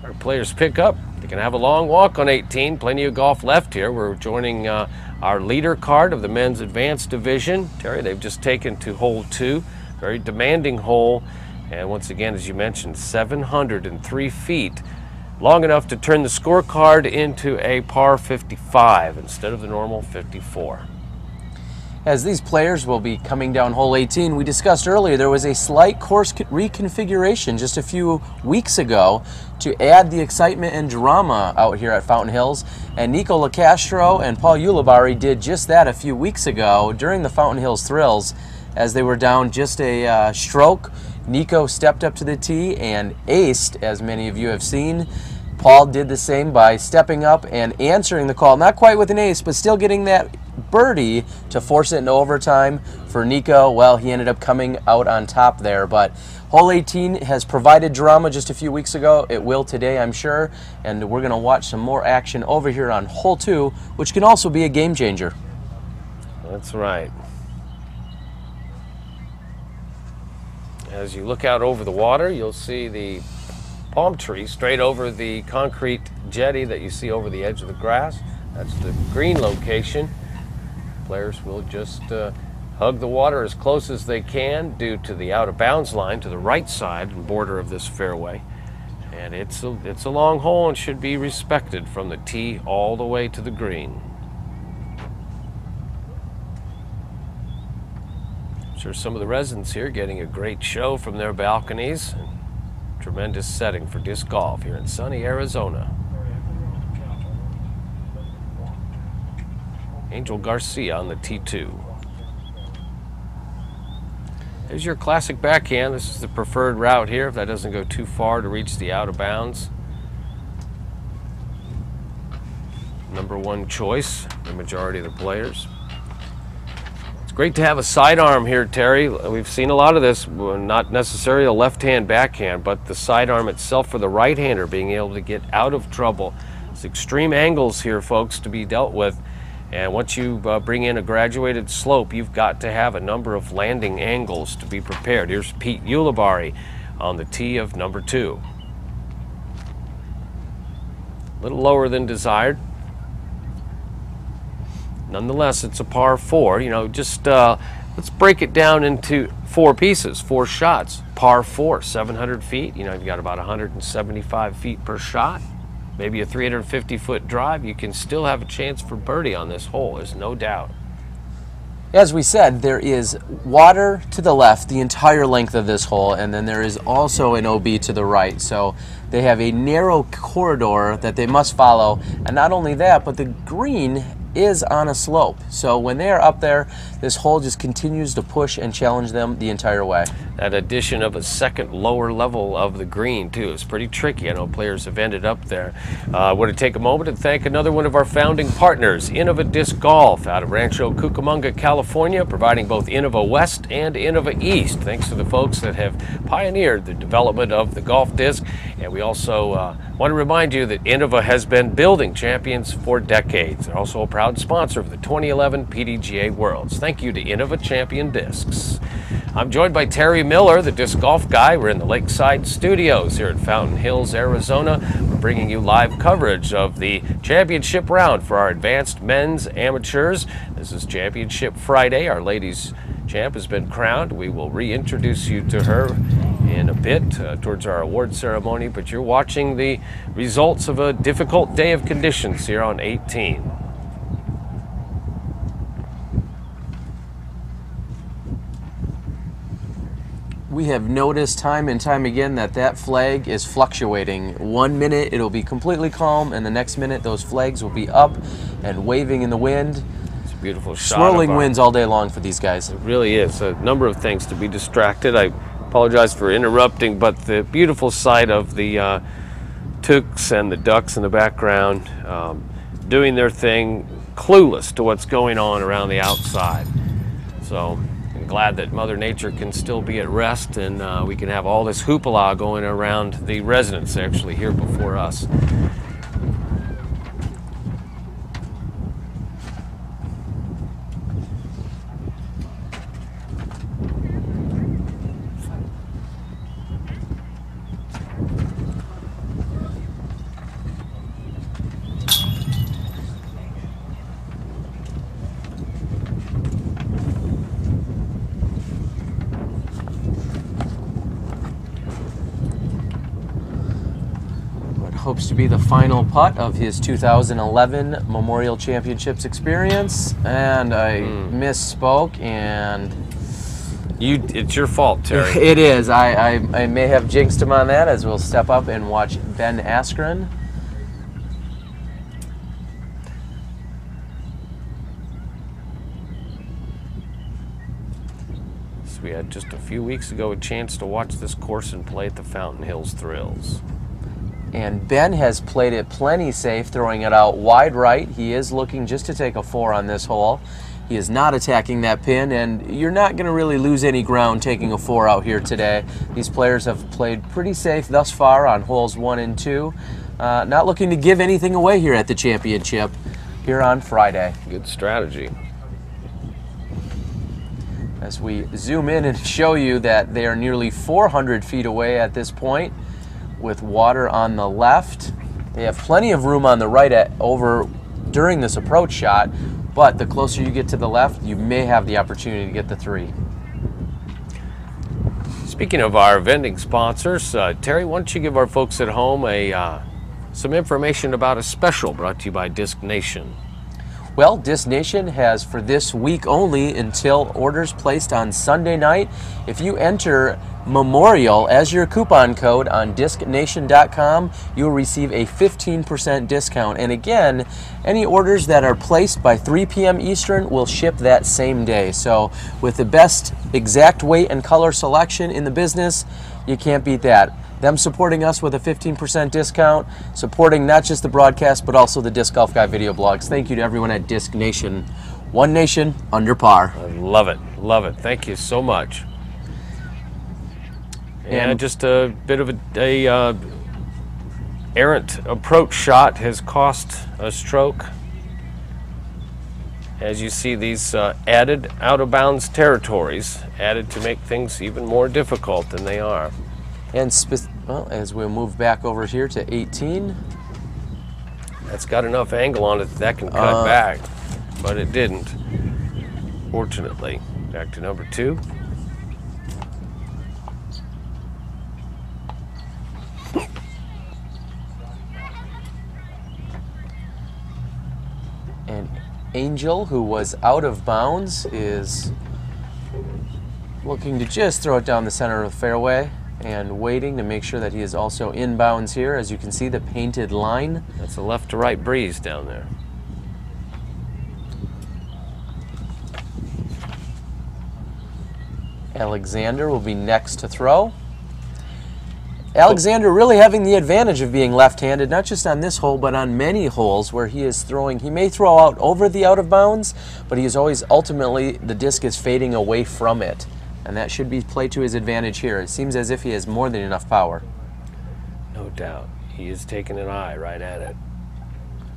Our players pick up. They can have a long walk on 18. Plenty of golf left here. We're joining our leader card of the men's advanced division. Terry, they've just taken to hole 2. Very demanding hole. And once again, as you mentioned, 703 feet. Long enough to turn the scorecard into a par 55 instead of the normal 54. As these players will be coming down hole 18, we discussed earlier there was a slight course reconfiguration just a few weeks ago to add the excitement and drama out here at Fountain Hills. And Nico LaCastro and Paul Ulibarri did just that a few weeks ago during the Fountain Hills Thrills. As they were down just a stroke, Nico stepped up to the tee and aced, as many of you have seen. Paul did the same by stepping up and answering the call. Not quite with an ace, but still getting that birdie to force it into overtime. For Nico, well, he ended up coming out on top there. But hole 18 has provided drama just a few weeks ago. It will today, I'm sure. And we're going to watch some more action over here on hole 2, which can also be a game changer. That's right. As you look out over the water, you'll see the palm tree straight over the concrete jetty that you see over the edge of the grass. That's the green location. Players will just hug the water as close as they can due to the out of bounds line to the right side and border of this fairway. And it's a long hole and should be respected from the tee all the way to the green. Sure, some of the residents here getting a great show from their balconies. Tremendous setting for disc golf here in sunny Arizona. Angel Garcia on the T2. There's your classic backhand. This is the preferred route here if that doesn't go too far to reach the out of bounds. #1 choice, the majority of the players. Great to have a sidearm here, Terry. We've seen a lot of this, not necessarily a left-hand backhand, but the sidearm itself for the right-hander being able to get out of trouble. It's extreme angles here, folks, to be dealt with. And once you bring in a graduated slope, you've got to have a number of landing angles to be prepared. Here's Pete Ulibarri on the tee of #2. A little lower than desired. Nonetheless, it's a par 4. You know, just let's break it down into 4 pieces, 4 shots. Par 4, 700 feet. You know, you've got about 175 feet per shot. Maybe a 350-foot drive. You can still have a chance for birdie on this hole, there's no doubt. As we said, there is water to the left the entire length of this hole, and then there is also an OB to the right. So they have a narrow corridor that they must follow. And not only that, but the green is on a slope. So when they are up there, this hole just continues to push and challenge them the entire way. That addition of a second lower level of the green too is pretty tricky. I know players have ended up there. I want to take a moment and thank another one of our founding partners, Innova Disc Golf out of Rancho Cucamonga, California, providing both Innova West and Innova East. Thanks to the folks that have pioneered the development of the golf disc. And we also want to remind you that Innova has been building champions for decades. They're also a proud sponsor of the 2011 PDGA Worlds. Thank you to Innova Champion Discs. I'm joined by Terry Miller, the disc golf guy. We're in the Lakeside Studios here at Fountain Hills, Arizona. We're bringing you live coverage of the championship round for our advanced men's amateurs. This is Championship Friday. Our ladies champ has been crowned. We will reintroduce you to her in a bit towards our award ceremony, but you're watching the results of a difficult day of conditions here on 18. We have noticed time and time again that that flag is fluctuating. 1 minute it'll be completely calm, and the next minute those flags will be up and waving in the wind. It's a beautiful shot. Swirling winds all day long for these guys. It really is. A number of things to be distracted. I apologize for interrupting, but the beautiful sight of the tooks and the ducks in the background doing their thing, clueless to what's going on around the outside. So I'm glad that Mother Nature can still be at rest, and we can have all this hoopla going around the residents actually here before us. hopes to be the final putt of his 2011 Memorial Championships experience. And I misspoke, and it's your fault, Terry. It is. I may have jinxed him on that, as we'll step up and watch Ben Askren. So we had just a few weeks ago a chance to watch this course and play at the Fountain Hills Thrills. And Ben has played it plenty safe, throwing it out wide right. He is looking just to take a 4 on this hole. He is not attacking that pin, and you're not going to really lose any ground taking a 4 out here today. These players have played pretty safe thus far on holes 1 and 2. Not looking to give anything away here at the championship here on Friday. Good strategy. As we zoom in and show you that they are nearly 400 feet away at this point, with water on the left. They have plenty of room on the right over during this approach shot, but the closer you get to the left, you may have the opportunity to get the 3. Speaking of our vending sponsors, Terry, why don't you give our folks at home some information about a special brought to you by Disc Nation? Well, Disc Nation has, for this week only, until orders placed on Sunday night, if you enter Memorial as your coupon code on discnation.com, you'll receive a 15% discount. And again, any orders that are placed by 3 p.m. Eastern will ship that same day. So with the best exact weight and color selection in the business, you can't beat that. Them supporting us with a 15% discount, supporting not just the broadcast, but also the Disc Golf Guy video blogs. Thank you to everyone at Disc Nation. One nation, under par. I love it. Love it. Thank you so much. And just a bit of a errant approach shot has cost a stroke. As you see, these added out-of-bounds territories added to make things even more difficult than they are. And well, as we move back over here to 18. That's got enough angle on it that can cut back, but it didn't, fortunately. Back to number 2. And Angel, who was out of bounds, is looking to just throw it down the center of the fairway and waiting to make sure that he is also inbounds here. As you can see, the painted line. That's a left to right breeze down there. Alexander will be next to throw. Alexander really having the advantage of being left-handed, not just on this hole, but on many holes where he is throwing. He may throw out over the out of bounds, but he is always ultimately, the disc is fading away from it. And that should be played to his advantage here. It seems as if he has more than enough power. No doubt. He is taking an eye right at it.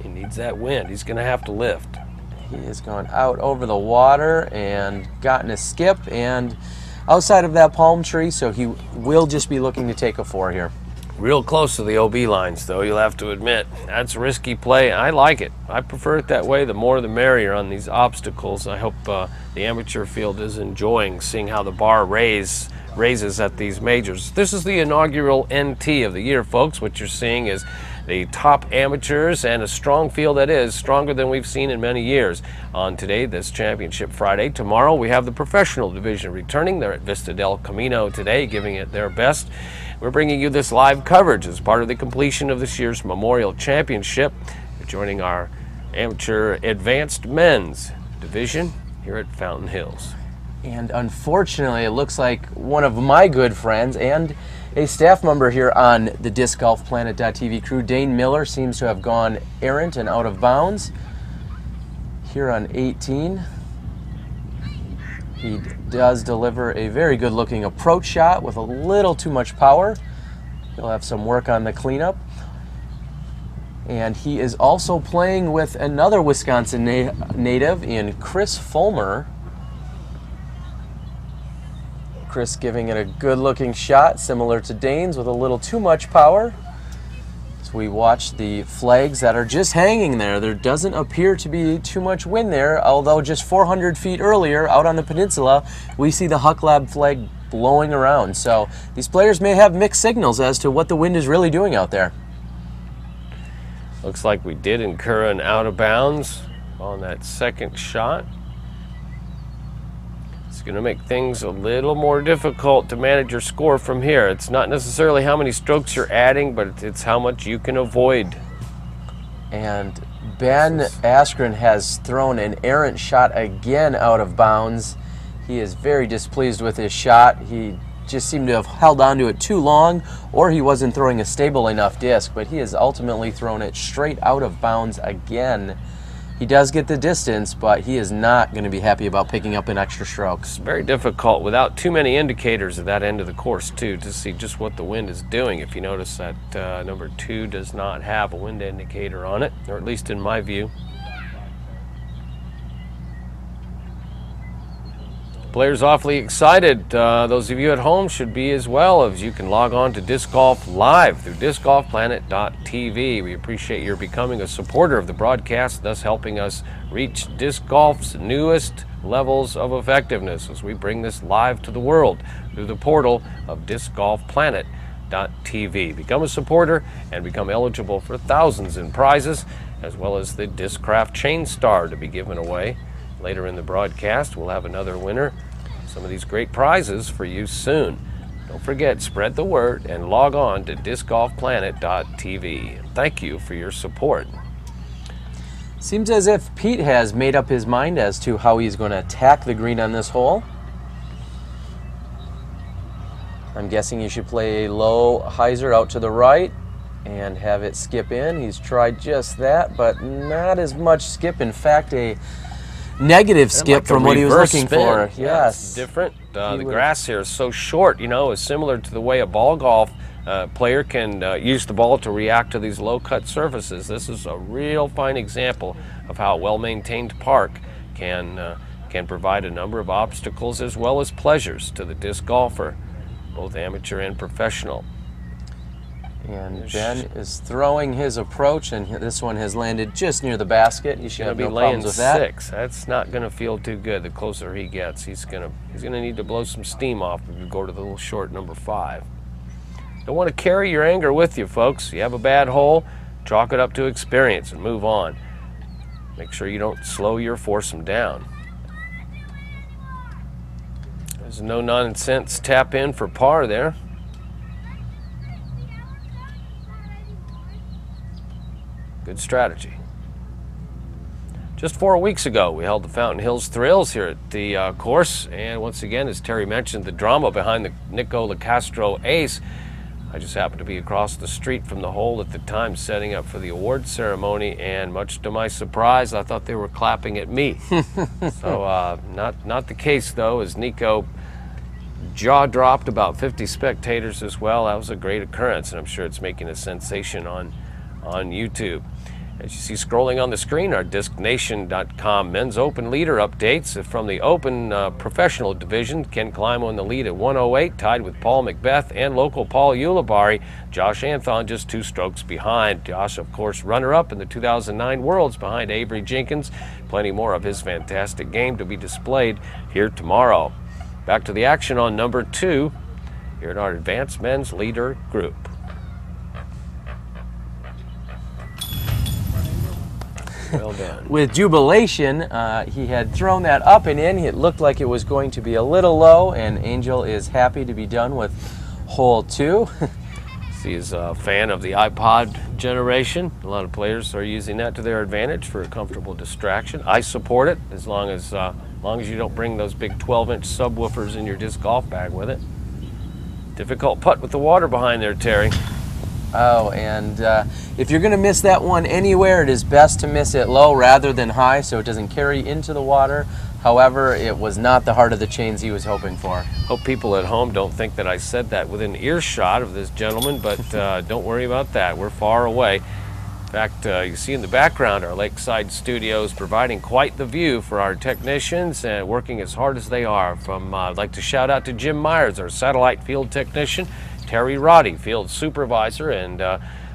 He needs that wind. He's going to have to lift. He has gone out over the water and gotten a skip and outside of that palm tree, so he will just be looking to take a 4 here. Real close to the OB lines, though, you'll have to admit. That's a risky play. I like it. I prefer it that way. The more the merrier on these obstacles. I hope the amateur field is enjoying seeing how the bar raises at these majors. This is the inaugural NT of the year, folks. What you're seeing is the top amateurs and a strong field that is stronger than we've seen in many years. On today, this Championship Friday. Tomorrow, we have the professional division returning. They're at Vista del Camino today, giving it their best. We're bringing you this live coverage as part of the completion of this year's Memorial Championship. We're joining our amateur advanced men's division here at Fountain Hills. And unfortunately, it looks like one of my good friends and a staff member here on the Disc Golf PlanetTV crew, Dane Miller, seems to have gone errant and out of bounds here on 18. He does deliver a very good looking approach shot with a little too much power. He'll have some work on the cleanup. And he is also playing with another Wisconsin native in Chris Fulmer. Chris giving it a good looking shot, similar to Dane's, with a little too much power. As we watch the flags that are just hanging there, there doesn't appear to be too much wind there, although just 400 feet earlier out on the peninsula, we see the Huck Lab flag blowing around. So these players may have mixed signals as to what the wind is really doing out there. Looks like we did incur an out of bounds on that second shot. It's going to make things a little more difficult to manage your score from here. It's not necessarily how many strokes you're adding, but it's how much you can avoid. And Ben Askren has thrown an errant shot again out of bounds. He is very displeased with his shot. He just seemed to have held on to it too long, or he wasn't throwing a stable enough disc, but he has ultimately thrown it straight out of bounds again. He does get the distance, but he is not going to be happy about picking up an extra stroke. It's very difficult without too many indicators at that end of the course, too, to see just what the wind is doing. If you notice that number 2 does not have a wind indicator on it, or at least in my view. Players awfully excited. Those of you at home should be as well, as you can log on to Disc Golf Live through discgolfplanet.tv. We appreciate your becoming a supporter of the broadcast, thus helping us reach disc golf's newest levels of effectiveness as we bring this live to the world through the portal of discgolfplanet.tv. Become a supporter and become eligible for thousands in prizes, as well as the Discraft Chain Star to be given away. Later in the broadcast, we'll have another winner. Some of these great prizes for you soon. Don't forget, spread the word and log on to discgolfplanet.tv. Thank you for your support. Seems as if Pete has made up his mind as to how he's going to attack the green on this hole. I'm guessing he should play a low hyzer out to the right and have it skip in. He's tried just that, but not as much skip. In fact, a negative skip like from what he was looking spin. for. Yeah, Yes. it's different. The grass here is so short, you know, it's similar to the way a ball golf player can use the ball to react to these low-cut surfaces. This is a real fine example of how a well-maintained park can provide a number of obstacles as well as pleasures to the disc golfer, both amateur and professional. And Ben is throwing his approach, and this one has landed just near the basket. He should have no problems with that. 6. That's not going to feel too good. The closer he gets, he's going to need to blow some steam off if you go to the little short number 5. Don't want to carry your anger with you, folks. You have a bad hole, chalk it up to experience and move on. Make sure you don't slow your foursome down. There's a no-nonsense tap in for par there. Good strategy. Just 4 weeks ago, we held the Fountain Hills Thrills here at the course, and once again, as Terry mentioned, the drama behind the Nico LaCastro ace. I just happened to be across the street from the hole at the time, setting up for the award ceremony, and much to my surprise, I thought they were clapping at me. So, not the case though, as Nico jaw dropped about 50 spectators as well. That was a great occurrence, and I'm sure it's making a sensation on YouTube. As you see scrolling on the screen, our DiscNation.com men's open leader updates from the open professional division. Ken Climo in the lead at 108, tied with Paul Macbeth and local Paul Ulibarri. Josh Anthon just 2 strokes behind. Josh, of course, runner-up in the 2009 Worlds behind Avery Jenkins. Plenty more of his fantastic game to be displayed here tomorrow. Back to the action on number 2 here at our advanced men's leader group. Well done. With jubilation, he had thrown that up and in. It looked like it was going to be a little low, and Angel is happy to be done with hole 2. He's a fan of the iPod generation. A lot of players are using that to their advantage for a comfortable distraction. I support it as long as you don't bring those big 12-inch subwoofers in your disc golf bag with it. Difficult putt with the water behind there, Terry. Oh, and if you're going to miss that one anywhere, it is best to miss it low rather than high so it doesn't carry into the water. However, it was not the heart of the chains he was hoping for. Hope people at home don't think that I said that within earshot of this gentleman, but don't worry about that. We're far away. In fact, you see in the background our lakeside studios providing quite the view for our technicians and working as hard as they are. I'd like to shout out to Jim Myers, our satellite field technician, Terry Roddy, field supervisor, and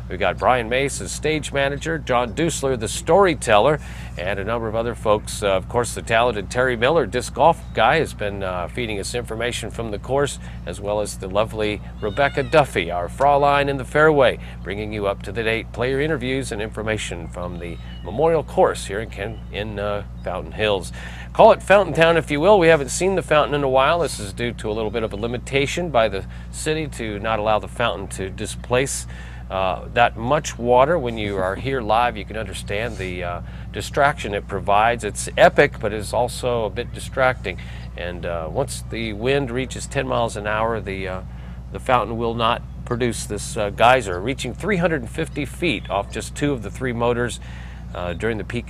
We've got Brian Mace as stage manager, John Dusler, the storyteller, and a number of other folks. Of course, the talented Terry Miller, disc golf guy, has been feeding us information from the course, as well as the lovely Rebecca Duffy, our Fraulein in the fairway, bringing you up-to-date player interviews and information from the Memorial Course here in Fountain Hills. Call it Fountain Town if you will. We haven't seen the fountain in a while. This is due to a little bit of a limitation by the city to not allow the fountain to displace that much water. When you are here live, you can understand the distraction it provides. It's epic, but it's also a bit distracting. And once the wind reaches 10 miles an hour, the fountain will not produce this geyser, reaching 350 feet off just 2 of the 3 motors during the peak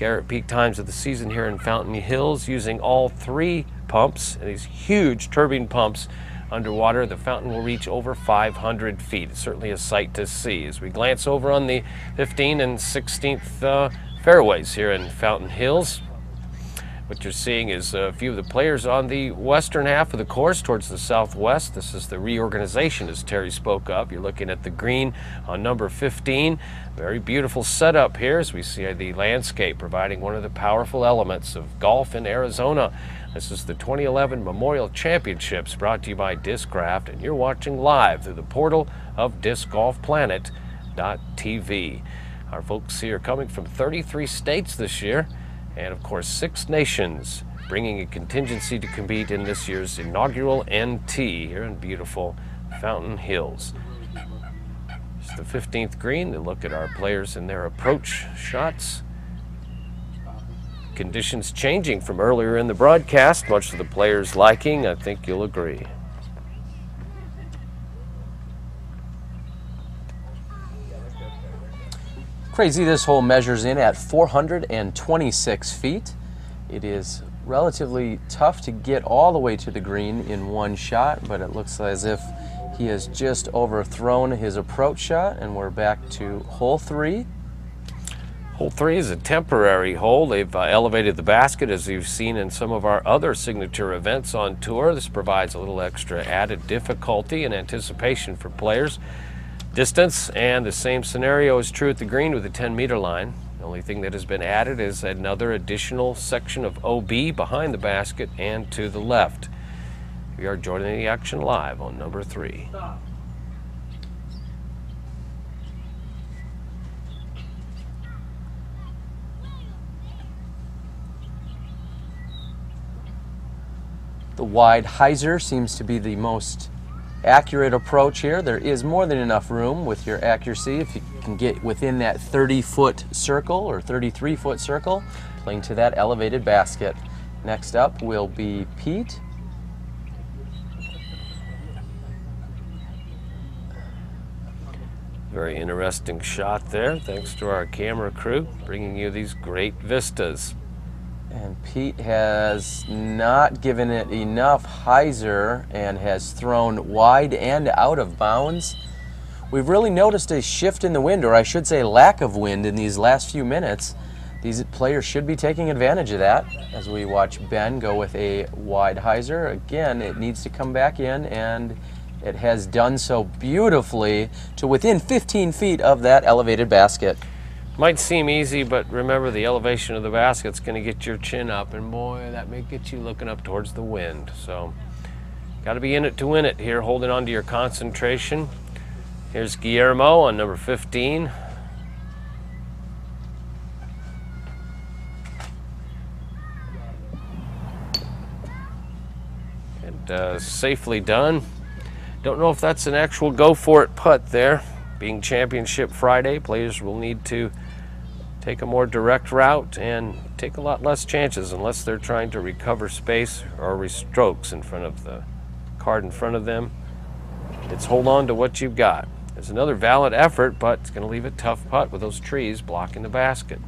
times of the season here in Fountain Hills, using all 3 pumps, and these huge turbine pumps underwater. The fountain will reach over 500 feet. It's certainly a sight to see. As we glance over on the 15th and 16th fairways here in Fountain Hills, what you're seeing is a few of the players on the western half of the course towards the southwest. This is the reorganization, as Terry spoke of. You're looking at the green on number 15. Very beautiful setup here as we see the landscape providing one of the powerful elements of golf in Arizona. This is the 2011 Memorial Championships, brought to you by Discraft, and you're watching live through the portal of Disc Golf PlanetTV. Our folks here coming from 33 states this year, and of course 6 nations, bringing a contingency to compete in this year's inaugural NT here in beautiful Fountain Hills. It's the 15th green. To look at our players in their approach shots. Conditions changing from earlier in the broadcast, much to the players' liking. I think you'll agree. Crazy, this hole measures in at 426 feet. It is relatively tough to get all the way to the green in one shot, but it looks as if he has just overthrown his approach shot, and we're back to hole 3. Hole 3 is a temporary hole. They've elevated the basket, as you've seen in some of our other signature events on tour. This provides a little extra added difficulty and anticipation for players. Distance, and the same scenario is true at the green with the 10-meter line. The only thing that has been added is another additional section of OB behind the basket and to the left. We are joining the action live on number 3. The wide hyzer seems to be the most accurate approach here. There is more than enough room with your accuracy if you can get within that 30-foot circle or 33-foot circle, playing to that elevated basket. Next up will be Pete. Very interesting shot there, thanks to our camera crew, bringing you these great vistas. And Pete has not given it enough hyzer and has thrown wide and out of bounds. We've really noticed a shift in the wind, or I should say lack of wind, in these last few minutes. These players should be taking advantage of that as we watch Ben go with a wide hyzer. Again, it needs to come back in, and it has done so beautifully to within 15 feet of that elevated basket. Might seem easy, but remember the elevation of the basket's going to get your chin up, and boy, that may get you looking up towards the wind. So, got to be in it to win it here, holding on to your concentration. Here's Guillermo on number 15. And safely done. Don't know if that's an actual go-for-it putt there. Being Championship Friday, players will need to take a more direct route and take a lot less chances unless they're trying to recover space or strokes in front of the card in front of them. It's hold on to what you've got. It's another valid effort, but it's going to leave a tough putt with those trees blocking the basket.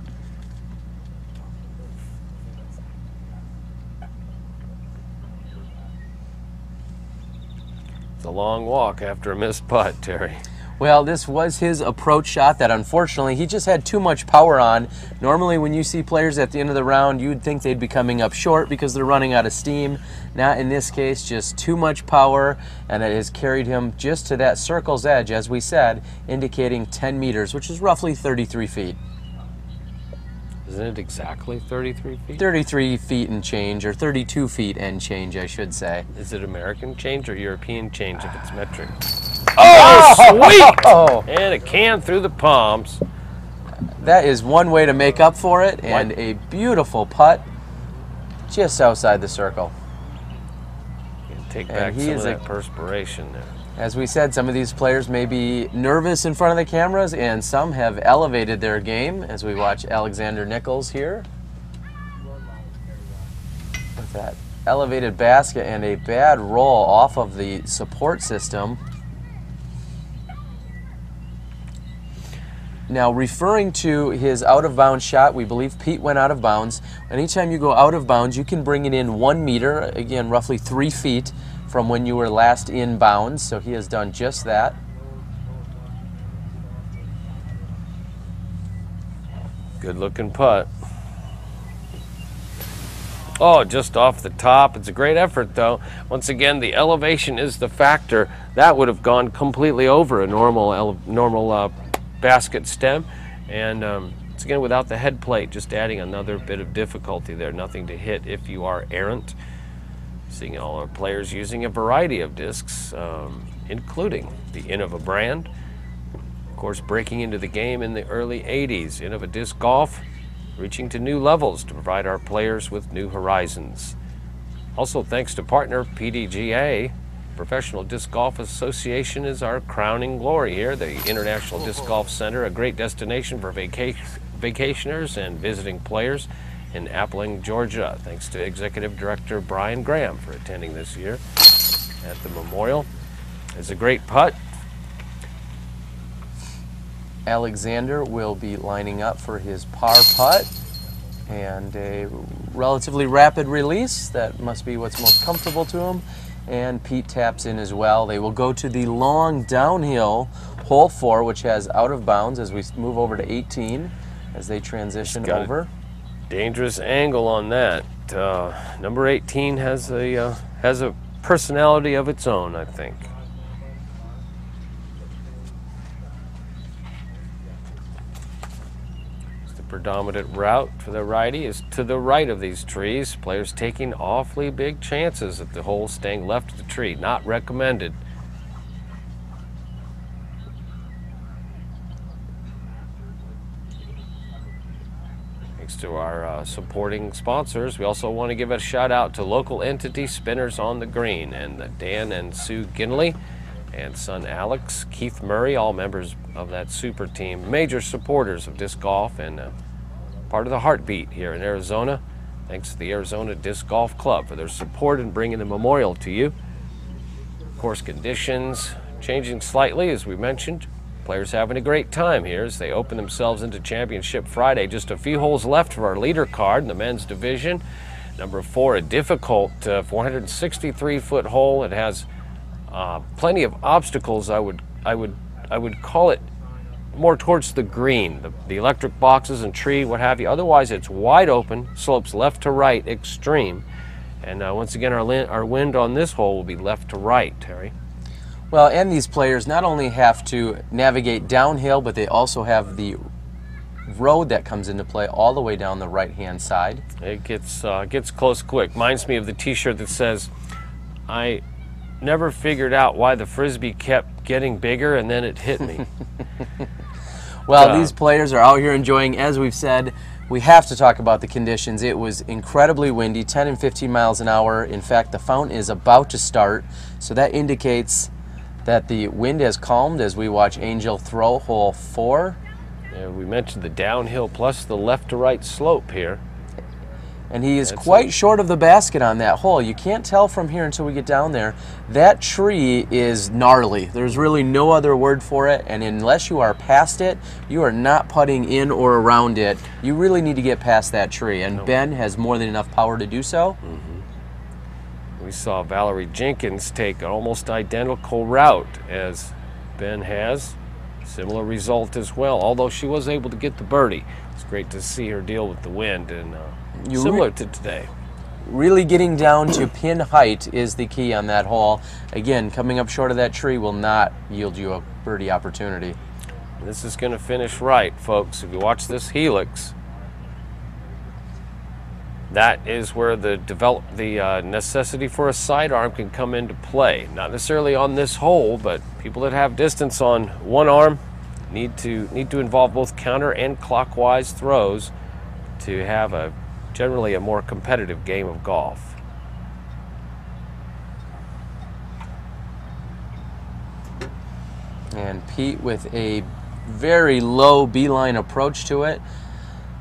It's a long walk after a missed putt, Terry. Well, this was his approach shot that unfortunately he just had too much power on. Normally when you see players at the end of the round, you'd think they'd be coming up short because they're running out of steam. Not in this case, just too much power, and it has carried him just to that circle's edge, as we said, indicating 10 meters, which is roughly 33 feet. Isn't it exactly 33 feet? 33 feet and change, or 32 feet and change, I should say. Is it American change or European change if it's metric? Oh, sweet! And a can through the palms. That is one way to make up for it, and a beautiful putt just outside the circle. Take back some of that perspiration there. As we said, some of these players may be nervous in front of the cameras, and some have elevated their game, as we watch Alexander Nichols here with that elevated basket and a bad roll off of the support system. Now, referring to his out-of-bounds shot, we believe Pete went out of bounds. Anytime you go out of bounds, you can bring it in 1 meter, again, roughly 3 feet from when you were last in bounds, so he has done just that. Good looking putt. Oh, just off the top. It's a great effort, though. Once again, the elevation is the factor. That would have gone completely over a normal basket stem, and once again, without the head plate, just adding another bit of difficulty there. Nothing to hit if you are errant. Seeing all our players using a variety of discs, including the Innova brand. Of course, breaking into the game in the early 80s, Innova Disc Golf reaching to new levels to provide our players with new horizons. Also, thanks to partner PDGA, Professional Disc Golf Association is our crowning glory here. The International Disc Golf Center, a great destination for vacationers and visiting players in Appling, Georgia. Thanks to Executive Director Brian Graham for attending this year at the Memorial. It's a great putt. Alexander will be lining up for his par putt, and a relatively rapid release. That must be what's most comfortable to him. And Pete taps in as well. They will go to the long downhill hole 4, which has out of bounds as we move over to 18 as they transition over. Dangerous angle on that. Number 18 has a personality of its own, I think. The predominant route for the righty is to the right of these trees. Players taking awfully big chances at the hole staying left of the tree. Not recommended. To our supporting sponsors, we also want to give a shout out to local entity Spinners on the Green, and Dan and Sue Ginley and son Alex, Keith Murray, all members of that super team, major supporters of disc golf and part of the heartbeat here in Arizona. Thanks to the Arizona Disc Golf Club for their support in bringing the Memorial to you. Course conditions changing slightly, as we mentioned. Players having a great time here as they open themselves into Championship Friday. Just a few holes left for our leader card in the men's division. Number 4, a difficult 463-foot hole. It has plenty of obstacles. I would call it more towards the green, the electric boxes and tree, what have you. Otherwise, it's wide open, slopes left to right, extreme. And once again, our wind on this hole will be left to right, Terry. Well, and these players not only have to navigate downhill, but they also have the road that comes into play all the way down the right-hand side. It gets close quick. Reminds me of the T-shirt that says, "I never figured out why the Frisbee kept getting bigger and then it hit me." Well, these players are out here enjoying, as we've said. We have to talk about the conditions. It was incredibly windy, 10 and 15 miles an hour. In fact, the fountain is about to start, so that indicates that the wind has calmed as we watch Angel throw hole 4. Yeah, we mentioned the downhill plus the left to right slope here. And he is quite short of the basket on that hole. You can't tell from here until we get down there. That tree is gnarly. There's really no other word for it, and unless you are past it, you are not putting in or around it. You really need to get past that tree, and Ben has more than enough power to do so. We saw Valerie Jenkins take an almost identical route as Ben has. Similar result as well, although she was able to get the birdie. It's great to see her deal with the wind, and similar to today. Really getting down to pin height is the key on that hole. Again, coming up short of that tree will not yield you a birdie opportunity. This is going to finish right, folks. If you watch this helix, that is where the necessity for a sidearm can come into play. Not necessarily on this hole, but people that have distance on one arm need to involve both counter and clockwise throws to have generally a more competitive game of golf. And Pete with a very low beeline approach to it.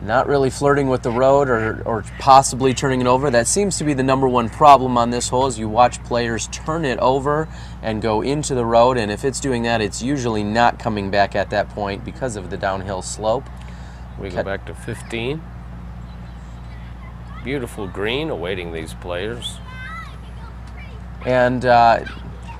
Not really flirting with the road or possibly turning it over. That seems to be the #1 problem on this hole, is you watch players turn it over and go into the road, and if it's doing that, it's usually not coming back at that point because of the downhill slope. We go back to 15. Beautiful green awaiting these players. And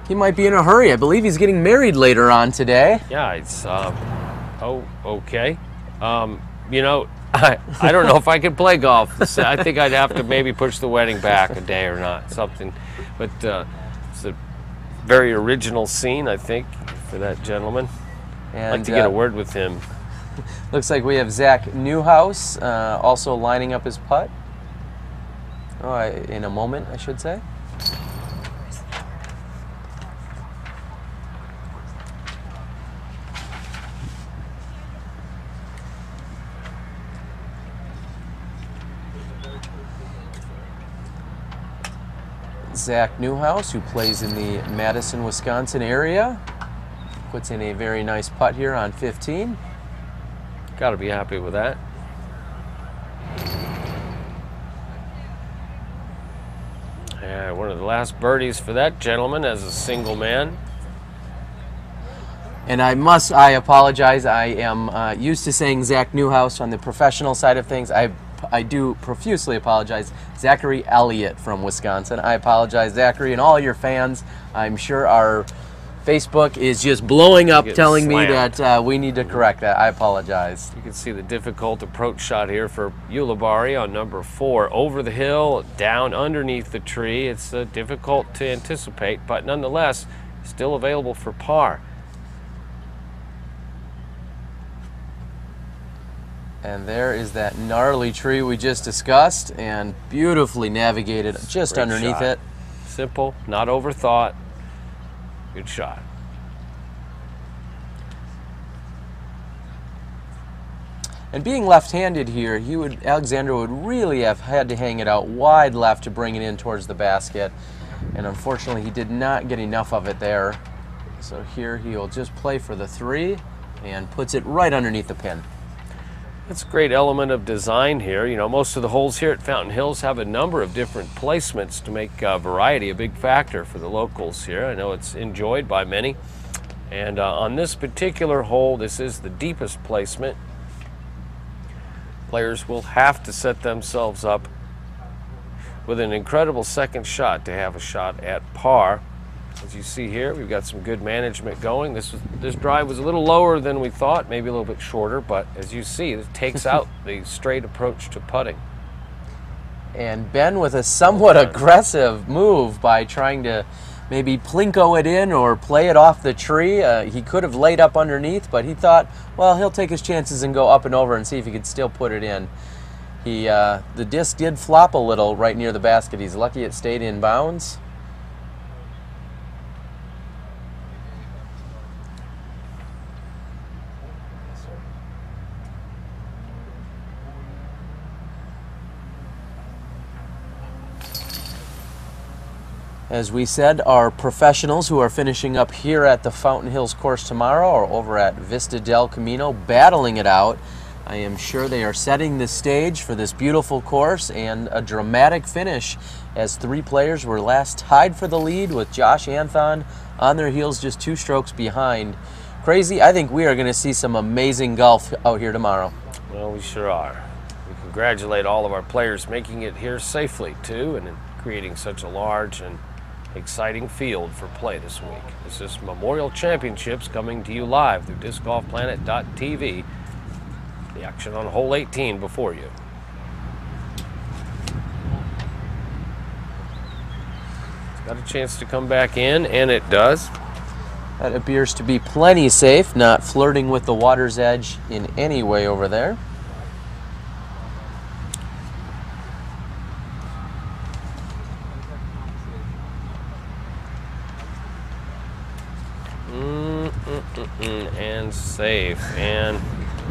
he might be in a hurry. I believe he's getting married later on today. Yeah, it's, oh, okay. You know, I don't know if I could play golf. I think I'd have to maybe push the wedding back a day or not, something. But it's a very original scene, I think, for that gentleman. And I'd like to get a word with him. Looks like we have Zach Newhouse also lining up his putt. Oh, in a moment, I should say. Zach Newhouse, who plays in the Madison, Wisconsin area, puts in a very nice putt here on 15. Got to be happy with that. Yeah, one of the last birdies for that gentleman as a single man. And I apologize. I am used to saying Zach Newhouse on the professional side of things. I do profusely apologize. Zachary Elliott from Wisconsin. I apologize, Zachary, and all your fans. I'm sure our Facebook is just blowing up telling me that we need to correct that. I apologize. You can see the difficult approach shot here for Ulibarri on number 4. Over the hill, down underneath the tree. It's difficult to anticipate, but nonetheless, still available for par. And there is that gnarly tree we just discussed, and beautifully navigated just Great underneath shot. it. Simple, not overthought. Good shot. And being left-handed here, Alexander would really have had to hang it out wide left to bring it in towards the basket. And unfortunately, he did not get enough of it there. So here he'll just play for the 3 and puts it right underneath the pin. That's a great element of design here. You know, most of the holes here at Fountain Hills have a number of different placements to make variety a big factor for the locals here. I know it's enjoyed by many. And on this particular hole, this is the deepest placement. Players will have to set themselves up with an incredible second shot to have a shot at par. As you see here, we've got some good management going. This drive was a little lower than we thought, maybe a little bit shorter, but as you see, it takes out the straight approach to putting. And Ben with a somewhat aggressive move by trying to maybe plinko it in or play it off the tree. He could have laid up underneath, but he thought, well, he'll take his chances and go up and over and see if he could still put it in. The disc did flop a little right near the basket. He's lucky it stayed in bounds. As we said, our professionals who are finishing up here at the Fountain Hills course tomorrow are over at Vista del Camino battling it out. I am sure they are setting the stage for this beautiful course and a dramatic finish as 3 players were last tied for the lead with Josh Anthon on their heels just 2 strokes behind. Crazy, I think we are going to see some amazing golf out here tomorrow. Well, we sure are. We congratulate all of our players making it here safely too, and creating such a large and exciting field for play this week. This is Memorial Championships coming to you live through discgolfplanet.tv. The action on hole 18 before you. It's got a chance to come back in, and it does. That appears to be plenty safe, not flirting with the water's edge in any way over there. And safe, and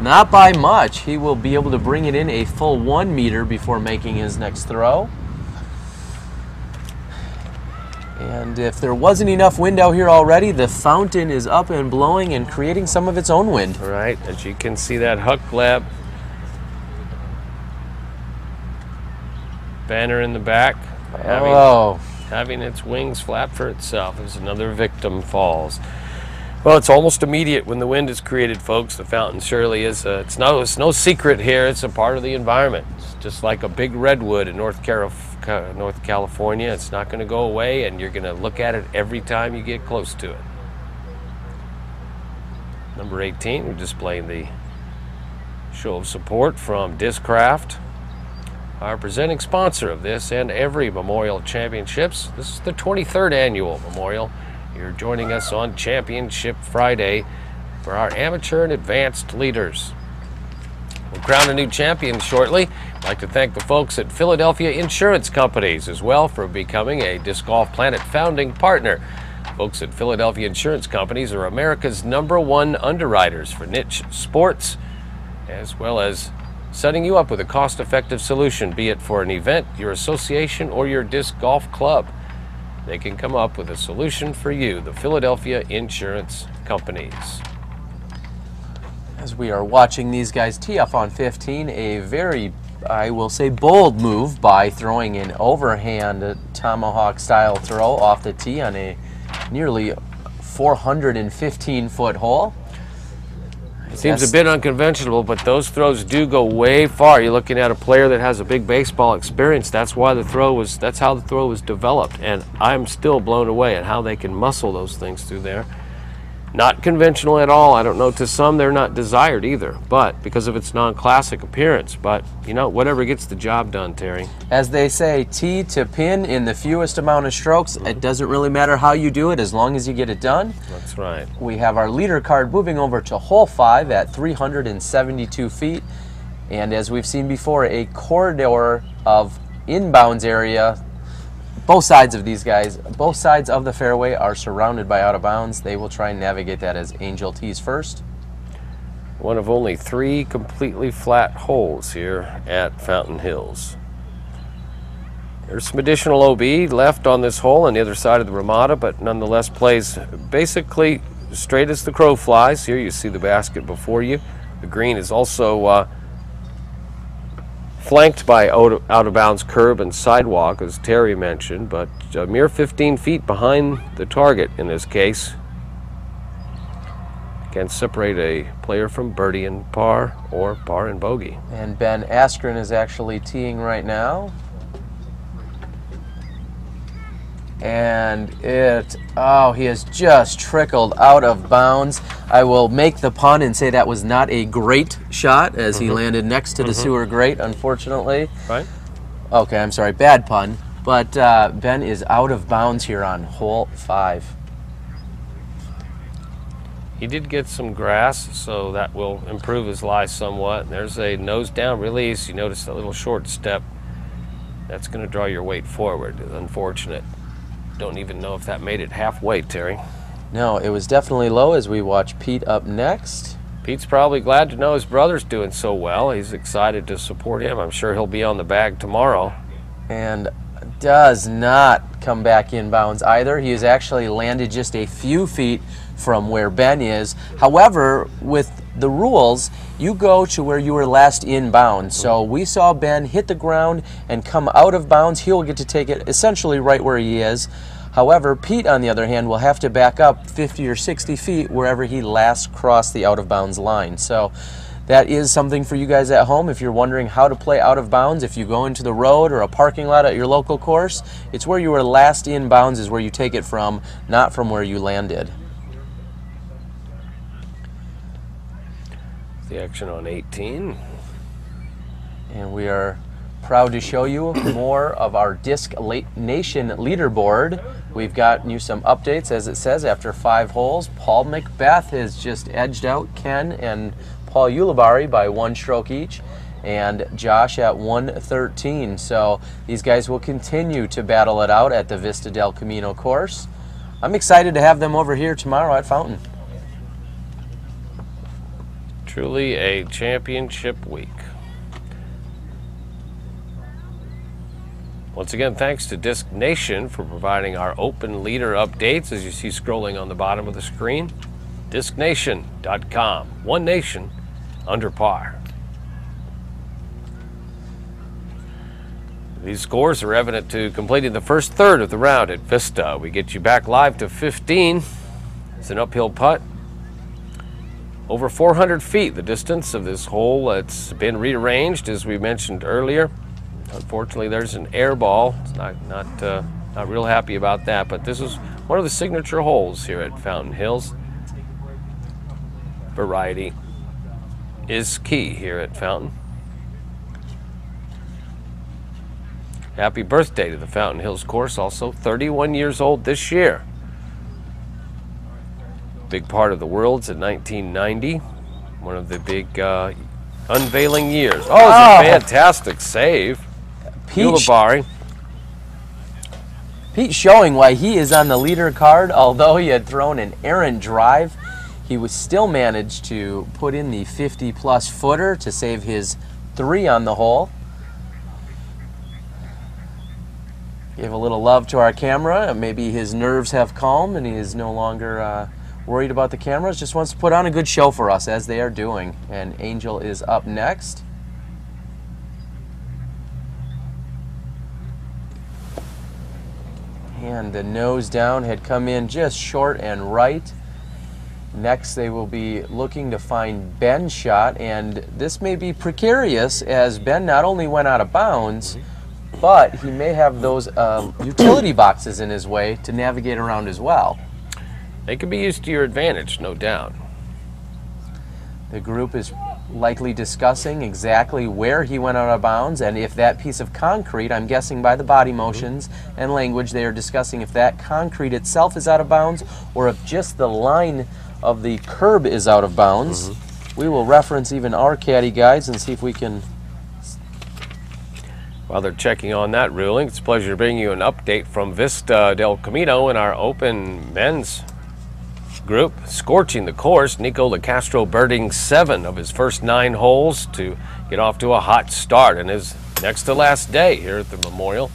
not by much. He will be able to bring it in a full 1 meter before making his next throw. And if there wasn't enough wind out here already, the fountain is up and blowing and creating some of its own wind. Right, as you can see, that Huck Lab banner in the back, having its wings flap for itself as another victim falls. Well, it's almost immediate when the wind is created, folks. The fountain surely is. It's no secret here. It's a part of the environment. It's just like a big redwood in North California. It's not going to go away, and you're going to look at it every time you get close to it. Number 18, we're displaying the show of support from Discraft, our presenting sponsor of this and every Memorial Championships. This is the 23rd annual Memorial. You're joining us on Championship Friday for our amateur and advanced leaders. We'll crown a new champion shortly. I'd like to thank the folks at Philadelphia Insurance Companies as well for becoming a Disc Golf Planet founding partner. Folks at Philadelphia Insurance Companies are America's #1 underwriters for niche sports, as well as setting you up with a cost-effective solution, be it for an event, your association, or your disc golf club. They can come up with a solution for you, the Philadelphia Insurance Companies. As we are watching these guys tee up on 15, a very, I will say, bold move by throwing an overhand tomahawk-style throw off the tee on a nearly 415-foot hole. Seems a bit unconventional, but those throws do go way far. You're looking at a player that has a big baseball experience. That's how the throw was developed, and I'm still blown away at how they can muscle those things through there. Not conventional at all. I don't know, to some they're not desired either, but because of its non-classic appearance. But, you know, whatever gets the job done, Terry. As they say, tee to pin in the fewest amount of strokes. It doesn't really matter how you do it as long as you get it done. That's right. We have our leader card moving over to hole 5 at 372 feet. And as we've seen before, a corridor of inbounds area. Both sides of these guys, both sides of the fairway are surrounded by out of bounds. They will try and navigate that as Angel tees first. One of only 3 completely flat holes here at Fountain Hills. There's some additional OB left on this hole on the other side of the Ramada, but nonetheless plays basically straight as the crow flies. Here you see the basket before you. The green is also flanked by out-of-bounds curb and sidewalk, as Terry mentioned, but a mere 15 feet behind the target in this case can separate a player from birdie and par or par and bogey. And Ben Askren is actually teeing right now. And he has just trickled out of bounds. I will make the pun and say that was not a great shot, as he landed next to the sewer grate, unfortunately. Right. Okay, I'm sorry, bad pun. But Ben is out of bounds here on hole 5. He did get some grass, so that will improve his lie somewhat. There's a nose down release. You notice that little short step. That's going to draw your weight forward. Unfortunate. Don't even know if that made it halfway, Terry. No, it was definitely low as we watch Pete up next. Pete's probably glad to know his brother's doing so well. He's excited to support him. I'm sure he'll be on the bag tomorrow. And does not come back inbounds either. He has actually landed just a few feet from where Ben is. However, with the rules, you go to where you were last inbound. So we saw Ben hit the ground and come out of bounds. He'll get to take it essentially right where he is. However, Pete, on the other hand, will have to back up 50 or 60 feet wherever he last crossed the out-of-bounds line. So that is something for you guys at home. If you're wondering how to play out of bounds, if you go into the road or a parking lot at your local course, it's where you were last in bounds is where you take it from, not from where you landed. The action on 18. And we are proud to show you more of our Disc Nation leaderboard. We've gotten you some updates, as it says, after 5 holes. Paul Macbeth has just edged out Ken and Paul Ulibarri by 1 stroke each, and Josh at 113. So these guys will continue to battle it out at the Vista del Camino course. I'm excited to have them over here tomorrow at Fountain. Truly a championship week. Once again, thanks to Disc Nation for providing our open leader updates, as you see scrolling on the bottom of the screen. DiscNation.com. One nation under par. These scores are evident to completing the first third of the round at Vista. We get you back live to 15. It's an uphill putt. Over 400 feet, the distance of this hole. It's been rearranged, as we mentioned earlier. Unfortunately, there's an air ball. It's not real happy about that, but this is one of the signature holes here at Fountain Hills. Variety is key here at Fountain. Happy birthday to the Fountain Hills course, also 31 years old this year. Big part of the Worlds in 1990. One of the big unveiling years. Oh, it's a fantastic save. Ulibarri. Pete showing why he is on the leader card. Although he had thrown an errant drive, he was still managed to put in the 50-plus footer to save his 3 on the hole. Give a little love to our camera. Maybe his nerves have calmed and he is no longer worried about the cameras. Just wants to put on a good show for us, as they are doing. And Angel is up next. And the nose down had come in just short and right. Next they will be looking to find Ben's shot, and this may be precarious, as Ben not only went out of bounds, but he may have those utility boxes in his way to navigate around as well. They can be used to your advantage, no doubt. The group is likely discussing exactly where he went out of bounds, and if that piece of concrete, I'm guessing by the body motions and language, they are discussing if that concrete itself is out of bounds or if just the line of the curb is out of bounds. We will reference even our caddy guides and see if we can. While they're checking on that ruling, it's a pleasure to bring you an update from Vista del Camino in our open men's group. Scorching the course, Nico LaCastro birding 7 of his first 9 holes to get off to a hot start in his next to last day here at the Memorial.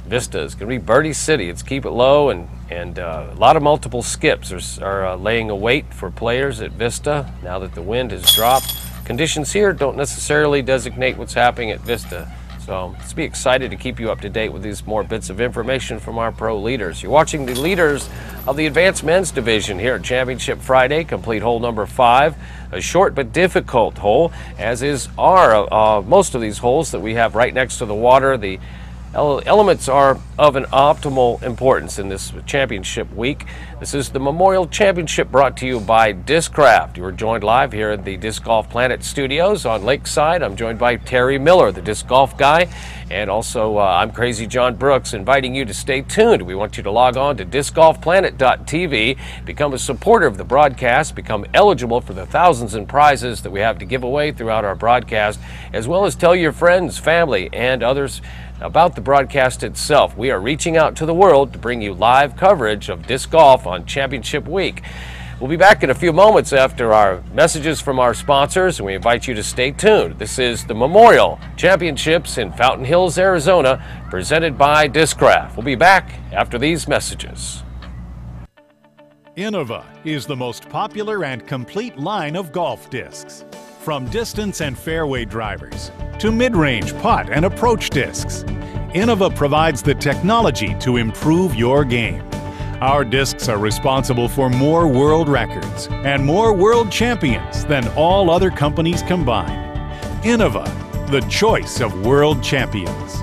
Vista is going to be birdie city. It's keep it low, and a lot of multiple skips are laying a wait for players at Vista now that the wind has dropped. Conditions here don't necessarily designate what's happening at Vista. So let's be excited to keep you up to date with these more bits of information from our pro leaders. You're watching the leaders of the Advanced Men's Division here at Championship Friday. Complete hole number 5, a short but difficult hole, as is most of these holes that we have right next to the water. The elements are of an optimal importance in this championship week. This is the Memorial Championship, brought to you by Discraft. You are joined live here at the Disc Golf Planet studios on Lakeside. I'm joined by Terry Miller, the disc golf guy, and also I'm Crazy John Brooks, inviting you to stay tuned. We want you to log on to discgolfplanet.tv, become a supporter of the broadcast, become eligible for the thousands in prizes that we have to give away throughout our broadcast, as well as tell your friends, family, and others about the broadcast itself. We are reaching out to the world to bring you live coverage of disc golf on Championship Week. We'll be back in a few moments after our messages from our sponsors, and we invite you to stay tuned. This is the Memorial Championships in Fountain Hills, Arizona, presented by Discraft. We'll be back after these messages. Innova is the most popular and complete line of golf discs. From distance and fairway drivers to mid-range putt and approach discs, Innova provides the technology to improve your game. Our discs are responsible for more world records and more world champions than all other companies combined. Innova, the choice of world champions.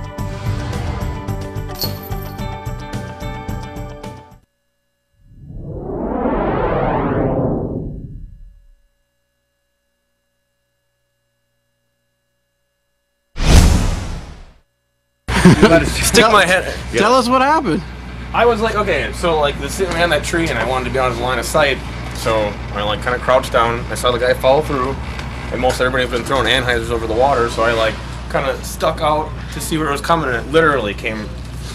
Stick my head. Tell us what happened. I was like, okay, so like sitting on that tree, and I wanted to be on his line of sight, so I like kind of crouched down. I saw the guy fall through, and most everybody's been throwing Anheisers over the water, so I like kind of stuck out to see where it was coming, and it literally came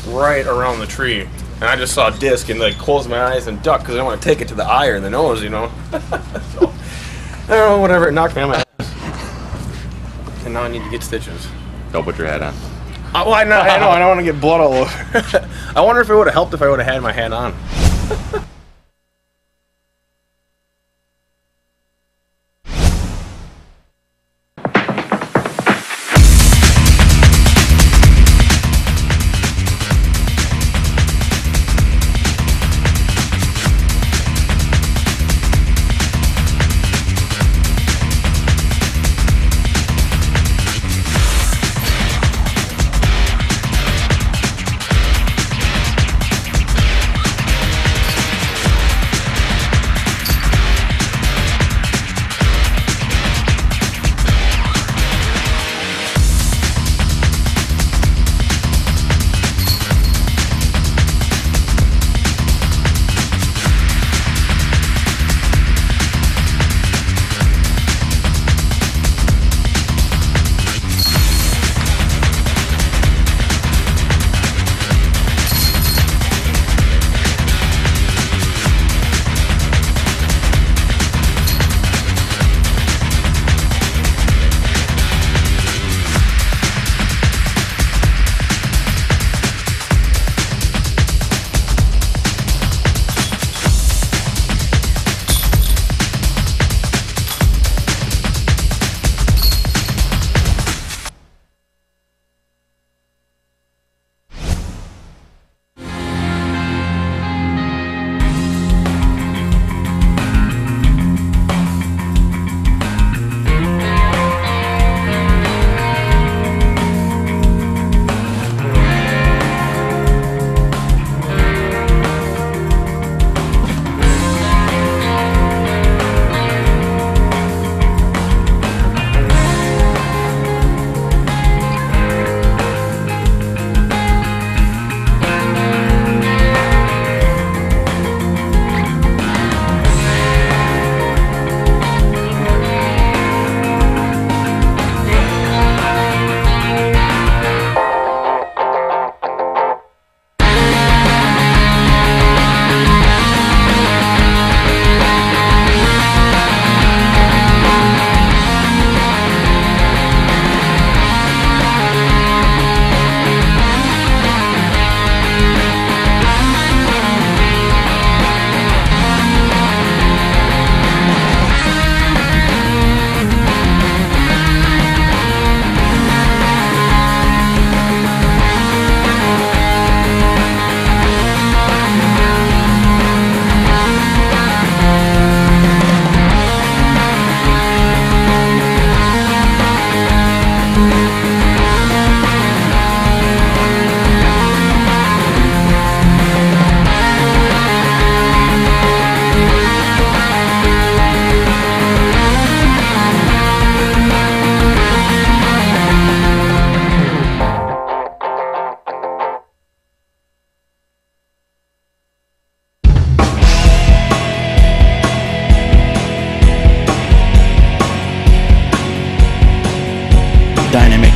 right around the tree. And I just saw a disc and like closed my eyes and ducked because I didn't want to take it to the eye or the nose, you know. So, I don't know, whatever, it knocked me on my ass. And now I need to get stitches. Don't put your hat on. Well, I know, I don't want to get blood all over. I wonder if it would have helped if I would have had my hat on.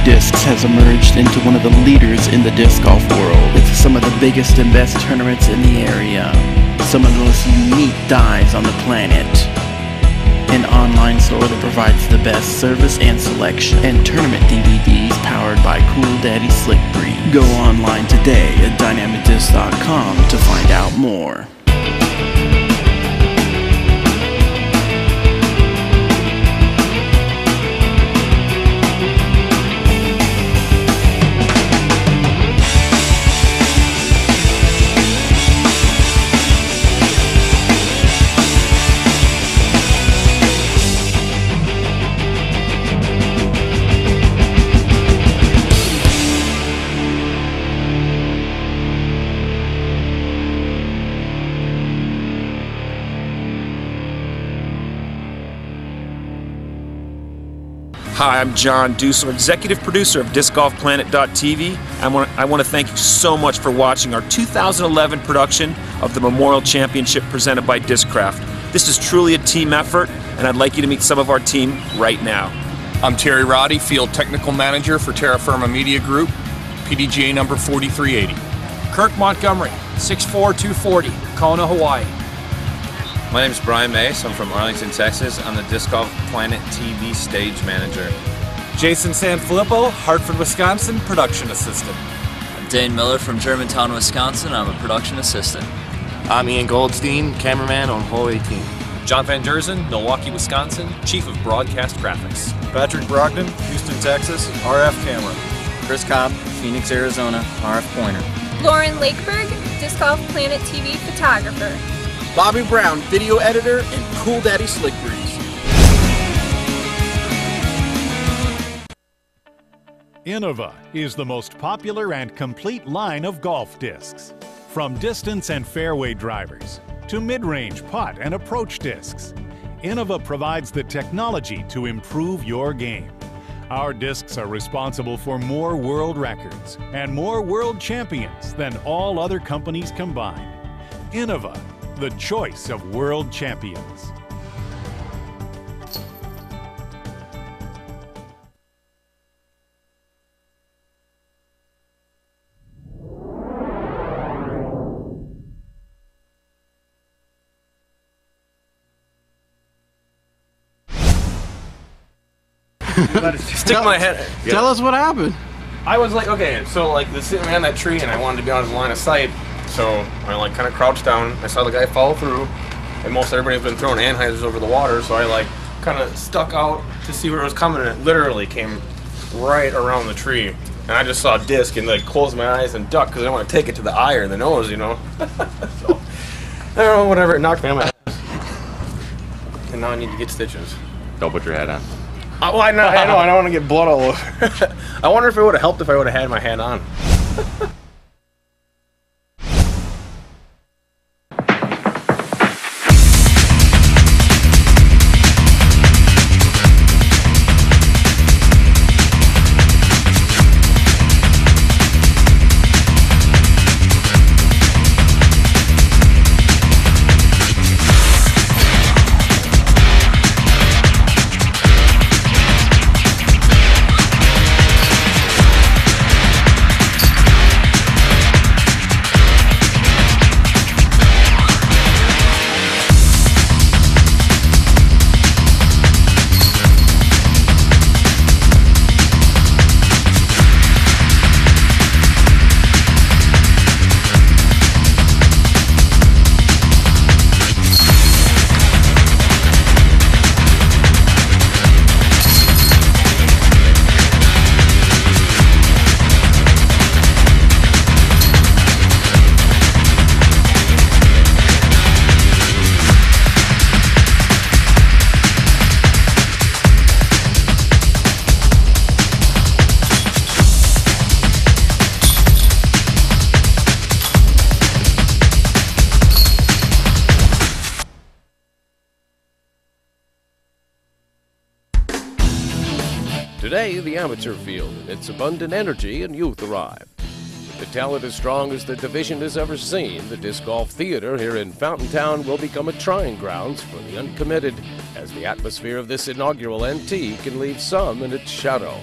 Discs has emerged into one of the leaders in the disc golf world, with some of the biggest and best tournaments in the area, some of the most unique dives on the planet, an online store that provides the best service and selection, and tournament DVDs powered by Cool Daddy Slick Breeze. Go online today at dynamicdisc.com to find out more. Hi, I'm John Dusler, executive producer of Disc Golf PlanetTV. I want to thank you so much for watching our 2011 production of the Memorial Championship presented by Discraft. This is truly a team effort, and I'd like you to meet some of our team right now. I'm Terry Roddy, Field Technical Manager for Terra Firma Media Group, PDGA number 4380. Kirk Montgomery, 6'4", 240, Kona, Hawaii. My name is Brian Mace. I'm from Arlington, Texas. I'm the Disc Golf PlanetTV stage manager. Jason Sanfilippo, Hartford, Wisconsin, production assistant. I'm Dane Miller from Germantown, Wisconsin. I'm a production assistant. I'm Ian Goldstein, cameraman on hole 18. John Van Derzen, Milwaukee, Wisconsin, Chief of Broadcast Graphics. Patrick Brogdon, Houston, Texas, RF camera. Chris Cobb, Phoenix, Arizona, RF pointer. Lauren Lakeberg, Disc Golf PlanetTV photographer. Bobby Brown, video editor and Cool Daddy Slick Breeze. Innova is the most popular and complete line of golf discs. From distance and fairway drivers to mid-range putt and approach discs, Innova provides the technology to improve your game. Our discs are responsible for more world records and more world champions than all other companies combined. Innova, the choice of world champions. Stick my head. Tell us what happened. I was like, okay, so like the sitting behind that tree, and I wanted to be on his line of sight, so I like kind of crouched down. I saw the guy fall through, and most everybody's been throwing anhydrous over the water, so I like kind of stuck out to see where it was coming, and it literally came right around the tree. And I just saw a disc and like closed my eyes and ducked because I didn't want to take it to the eye or the nose, you know. So I don't know, whatever. It knocked me on my ass, and now I need to get stitches. Don't put your hat on. Well, I know, I don't want to get blood all over. I wonder if it would have helped if I would have had my hat on. Today, the amateur field and its abundant energy and youth arrive. The talent as strong as the division has ever seen, the Disc Golf Theater here in Fountain Town will become a trying grounds for the uncommitted, as the atmosphere of this inaugural NT can leave some in its shadow.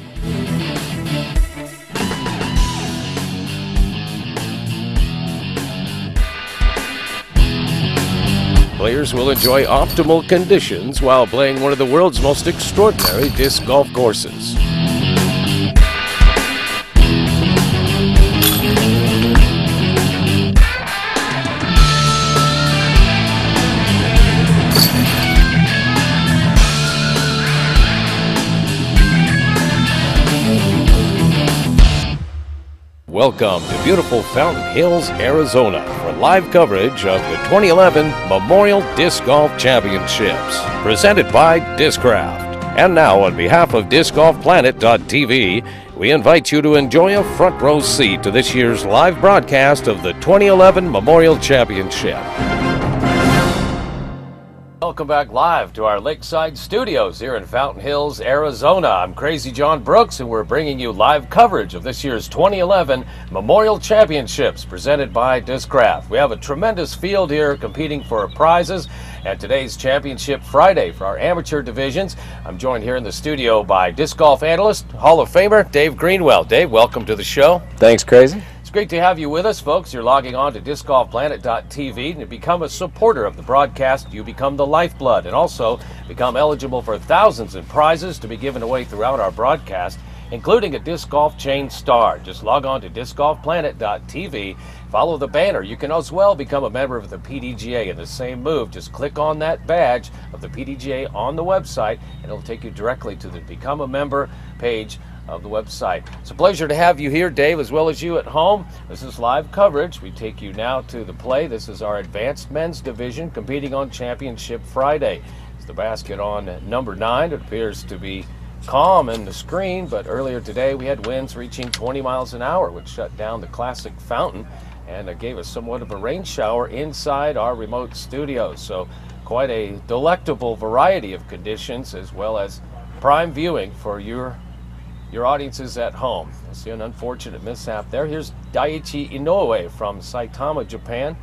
Players will enjoy optimal conditions while playing one of the world's most extraordinary disc golf courses. Welcome to beautiful Fountain Hills, Arizona for live coverage of the 2011 Memorial Disc Golf Championships, presented by Discraft. And now, on behalf of Disc Golf PlanetTV, we invite you to enjoy a front row seat to this year's live broadcast of the 2011 Memorial Championship. Welcome back live to our Lakeside Studios here in Fountain Hills, Arizona. I'm Crazy John Brooks, and we're bringing you live coverage of this year's 2011 Memorial Championships presented by Discraft. We have a tremendous field here competing for prizes at today's Championship Friday for our amateur divisions. I'm joined here in the studio by disc golf analyst, Hall of Famer Dave Greenwell. Dave, welcome to the show. Thanks, Crazy. It's great to have you with us, folks. You're logging on to Disc Golf PlanetTV, and to become a supporter of the broadcast, you become the lifeblood and also become eligible for thousands in prizes to be given away throughout our broadcast, including a Disc Golf Chain Star. Just log on to discgolfplanet.tv, follow the banner. You can as well become a member of the PDGA in the same move. Just click on that badge of the PDGA on the website, and it'll take you directly to the Become a Member page of the website. It's a pleasure to have you here, Dave, as well as you at home. This is live coverage. We take you now to the play. This is our advanced men's division competing on Championship Friday. It's the basket on number 9. It appears to be calm in the screen, but earlier today we had winds reaching 20 miles an hour, which shut down the classic fountain and gave us somewhat of a rain shower inside our remote studios. So quite a delectable variety of conditions, as well as prime viewing for your audiences at home. I see an unfortunate mishap there. Here's Daiichi Inoue from Saitama, Japan,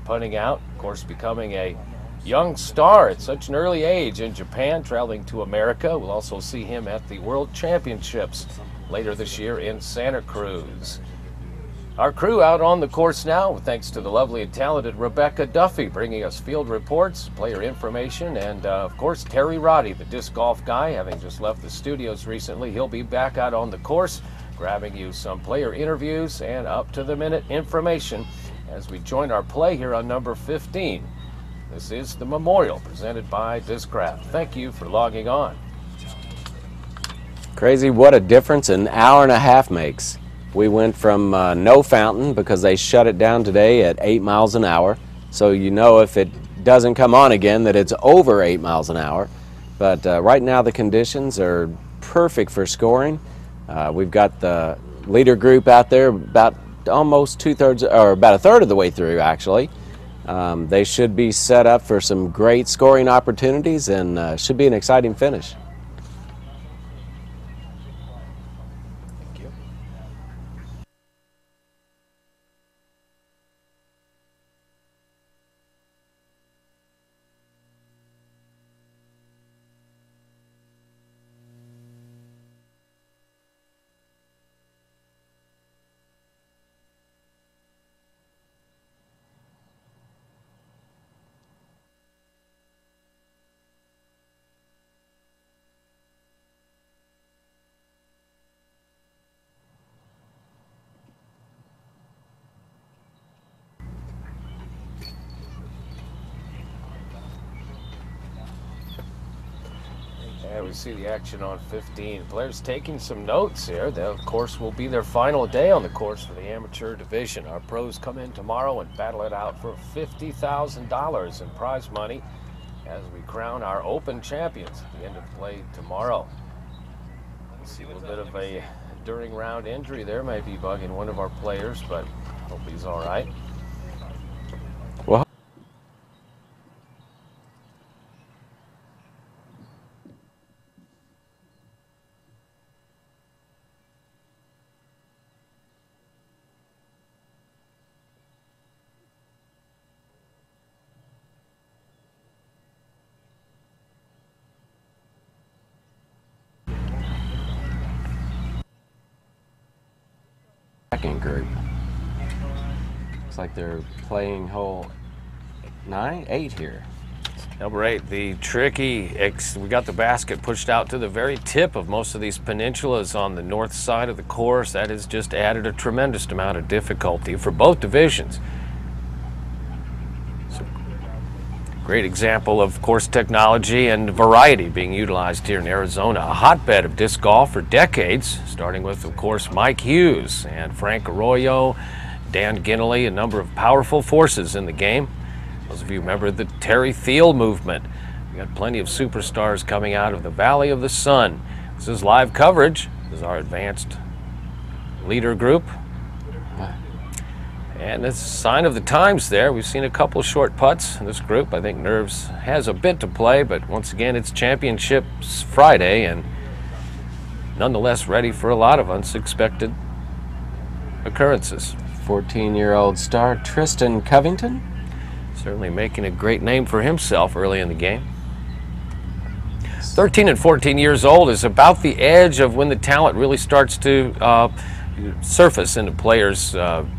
putting out, of course, becoming a young star at such an early age in Japan, traveling to America. We'll also see him at the World Championships later this year in Santa Cruz. Our crew out on the course now, thanks to the lovely and talented Rebecca Duffy, bringing us field reports, player information, and of course Terry Roddy, the disc golf guy, having just left the studios recently. He'll be back out on the course, grabbing you some player interviews and up-to-the-minute information as we join our play here on number 15. This is the Memorial, presented by Discraft. Thank you for logging on. Crazy, what a difference an hour and a half makes. We went from no fountain because they shut it down today at 8 miles an hour. So you know if it doesn't come on again that it's over 8 miles an hour. But right now the conditions are perfect for scoring. We've got the leader group out there about almost two-thirds, or about a third of the way through actually. They should be set up for some great scoring opportunities and should be an exciting finish. Yeah, we see the action on 15. Players taking some notes here. That, of course, will be their final day on the course for the amateur division. Our pros come in tomorrow and battle it out for $50,000 in prize money as we crown our open champions at the end of play tomorrow. See a little bit of a during round injury there, may be bugging one of our players, but hope he's all right. Well, second group. Looks like they're playing hole 8 here. Number 8, the tricky, we got the basket pushed out to the very tip of most of these peninsulas on the north side of the course. That has just added a tremendous amount of difficulty for both divisions. So, great example of course technology and variety being utilized here in Arizona. A hotbed of disc golf for decades, starting with, of course, Mike Hughes and Frank Arroyo, Dan Ginley, a number of powerful forces in the game. Those of you remember the Terry Thiel movement. We got plenty of superstars coming out of the Valley of the Sun. This is live coverage. This is our advanced leader group. And it's a sign of the times there. We've seen a couple of short putts in this group. I think nerves has a bit to play, but once again, it's Championships Friday, and nonetheless ready for a lot of unexpected occurrences. 14-year-old star Tristan Covington. Certainly making a great name for himself early in the game. 13 and 14 years old is about the edge of when the talent really starts to surface into players'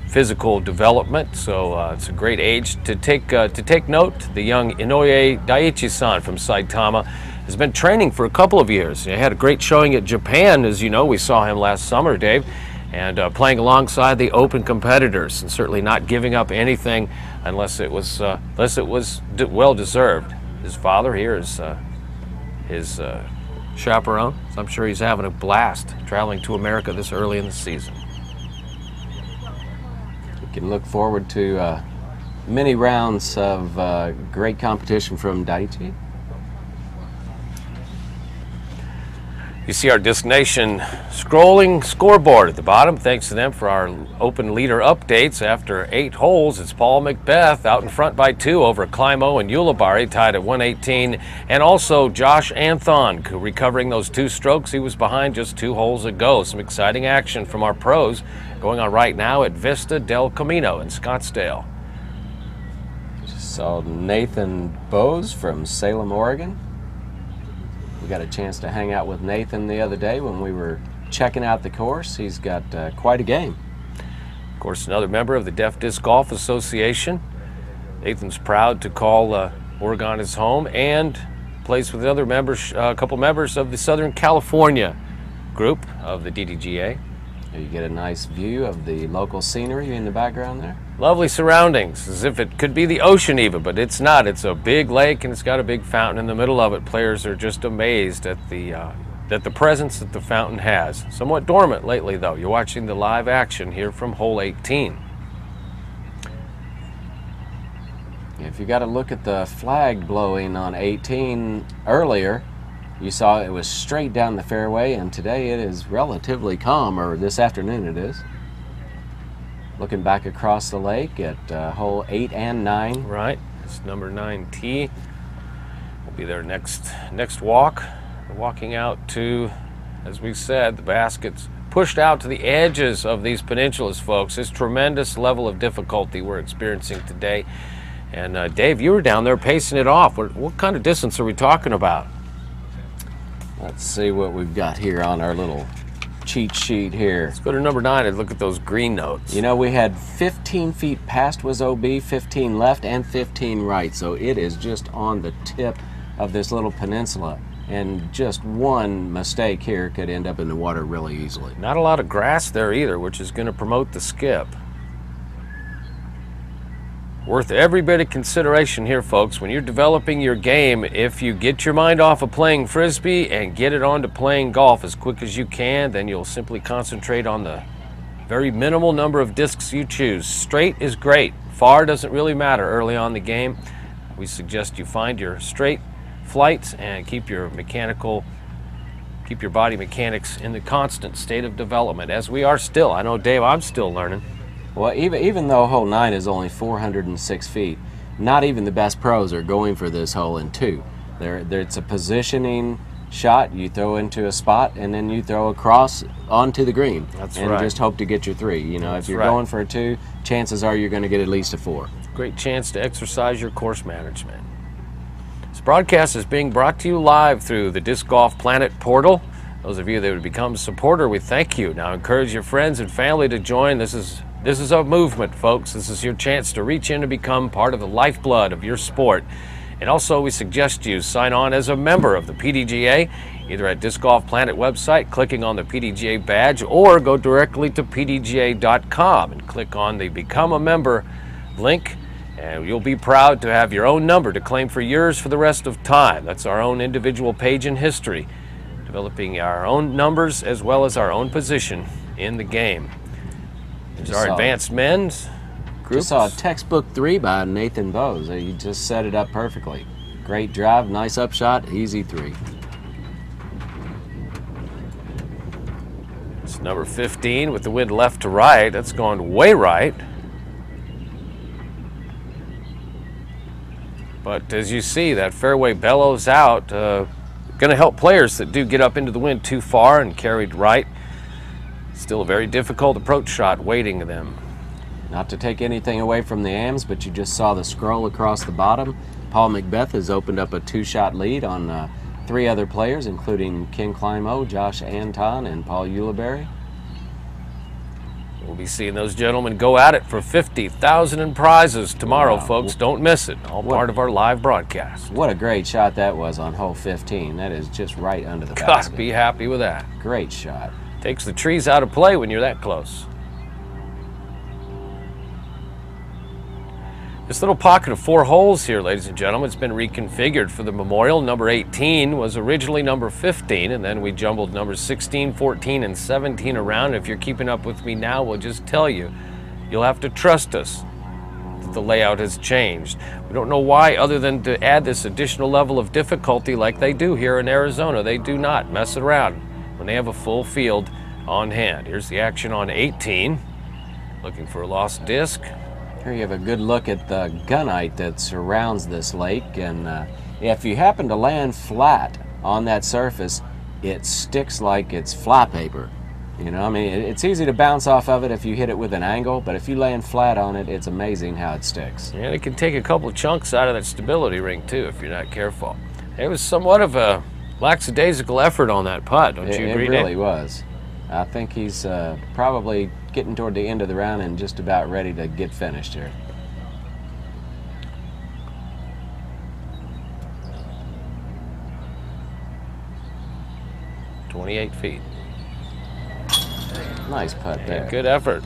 physical development. So it's a great age to take note. The young Inoue Daiichi-san from Saitama has been training for a couple of years. He had a great showing at Japan, as you know. We saw him last summer, Dave, and playing alongside the open competitors, and certainly not giving up anything unless it was well deserved. His father here is his chaperone, so I'm sure he's having a blast traveling to America this early in the season. We can look forward to many rounds of great competition from Daiichi. You see our Disc Nation scrolling scoreboard at the bottom. Thanks to them for our open leader updates. After 8 holes, it's Paul Macbeth out in front by 2 over Climo and Ulibarri, tied at 118. And also Josh Anthon recovering those 2 strokes he was behind just 2 holes ago. Some exciting action from our pros going on right now at Vista del Camino in Scottsdale. Just saw Nathan Bose from Salem, Oregon. We got a chance to hang out with Nathan the other day when we were checking out the course. He's got quite a game. Of course, another member of the Deaf Disc Golf Association. Nathan's proud to call Oregon his home and plays with other members, a couple members of the Southern California group of the DDGA. You get a nice view of the local scenery in the background there. Lovely surroundings, as if it could be the ocean even, but it's not. It's a big lake and it's got a big fountain in the middle of it. Players are just amazed at the presence that the fountain has. Somewhat dormant lately though. You're watching the live action here from hole 18. If you got to look at the flag blowing on 18 earlier, you saw it was straight down the fairway, and today it is relatively calm, or this afternoon it is. Looking back across the lake at hole 8 and 9. Right, it's number 9T. We'll be there next walk. We're walking out to, as we said, the baskets pushed out to the edges of these peninsulas, folks. This tremendous level of difficulty we're experiencing today. And Dave, you were down there pacing it off. What kind of distance are we talking about? Let's see what we've got here on our little cheat sheet here. Let's go to number 9 and look at those green notes. You know, we had 15 feet past was OB, 15 left, and 15 right. So it is just on the tip of this little peninsula. And just one mistake here could end up in the water really easily. Not a lot of grass there either, which is going to promote the skip. Worth every bit of consideration here, folks. When you're developing your game, if you get your mind off of playing Frisbee and get it on to playing golf as quick as you can, then you'll simply concentrate on the very minimal number of discs you choose. Straight is great. Far doesn't really matter early on the game. We suggest you find your straight flights and keep your body mechanics in the constant state of development, as we are still. I know, Dave, I'm still learning. Well, even though hole 9 is only 406 feet, not even the best pros are going for this hole in 2. It's a positioning shot. You throw into a spot, and then you throw across onto the green. That's and right. Just hope to get your 3. You know, That's if you're right. going for a 2, chances are you're going to get at least a 4. Great chance to exercise your course management. This broadcast is being brought to you live through the Disc Golf Planet portal. Those of you that would become a supporter, we thank you. Now encourage your friends and family to join. This is a movement, folks. This is your chance to reach in and become part of the lifeblood of your sport. And also, we suggest you sign on as a member of the PDGA, either at Disc Golf Planet website, clicking on the PDGA badge, or go directly to pdga.com and click on the Become a Member link, and you'll be proud to have your own number to claim for yours for the rest of time. That's our own individual page in history, developing our own numbers as well as our own position in the game. There's our advanced men's group. Just saw a textbook 3 by Nathan Bose. He just set it up perfectly. Great drive, nice upshot, easy 3. It's number 15 with the wind left to right. That's going way right. But as you see, that fairway bellows out. Going to help players that do get up into the wind too far and carried right. Still a very difficult approach shot waiting them. Not to take anything away from the AMs, but you just saw the scroll across the bottom. Paul Macbeth has opened up a 2-shot lead on 3 other players, including Ken Climo, Josh Anton, and Paul Ulibarri. We'll be seeing those gentlemen go at it for $50,000 in prizes tomorrow, folks. Don't miss it. All part of our live broadcast. What a great shot that was on hole 15. That is just right under the Gotta basket. be happy with that. Great shot. Takes the trees out of play when you're that close. This little pocket of 4 holes here, ladies and gentlemen, it's been reconfigured for the Memorial. Number 18 was originally number 15, and then we jumbled numbers 16, 14, and 17 around. If you're keeping up with me now, we'll just tell you, you'll have to trust us that the layout has changed. We don't know why, other than to add this additional level of difficulty like they do here in Arizona. They do not mess around when they have a full field on hand. Here's the action on 18. Looking for a lost disc. Here you have a good look at the gunite that surrounds this lake, and if you happen to land flat on that surface, it sticks like it's fly paper. You know, I mean, it's easy to bounce off of it if you hit it with an angle, but if you land flat on it, it's amazing how it sticks. And it can take a couple of chunks out of that stability ring too if you're not careful. It was somewhat of a lackadaisical effort on that putt, don't you agree? It really was. I think he's probably getting toward the end of the round and just about ready to get finished here. "28 feet. Nice putt there. Good effort.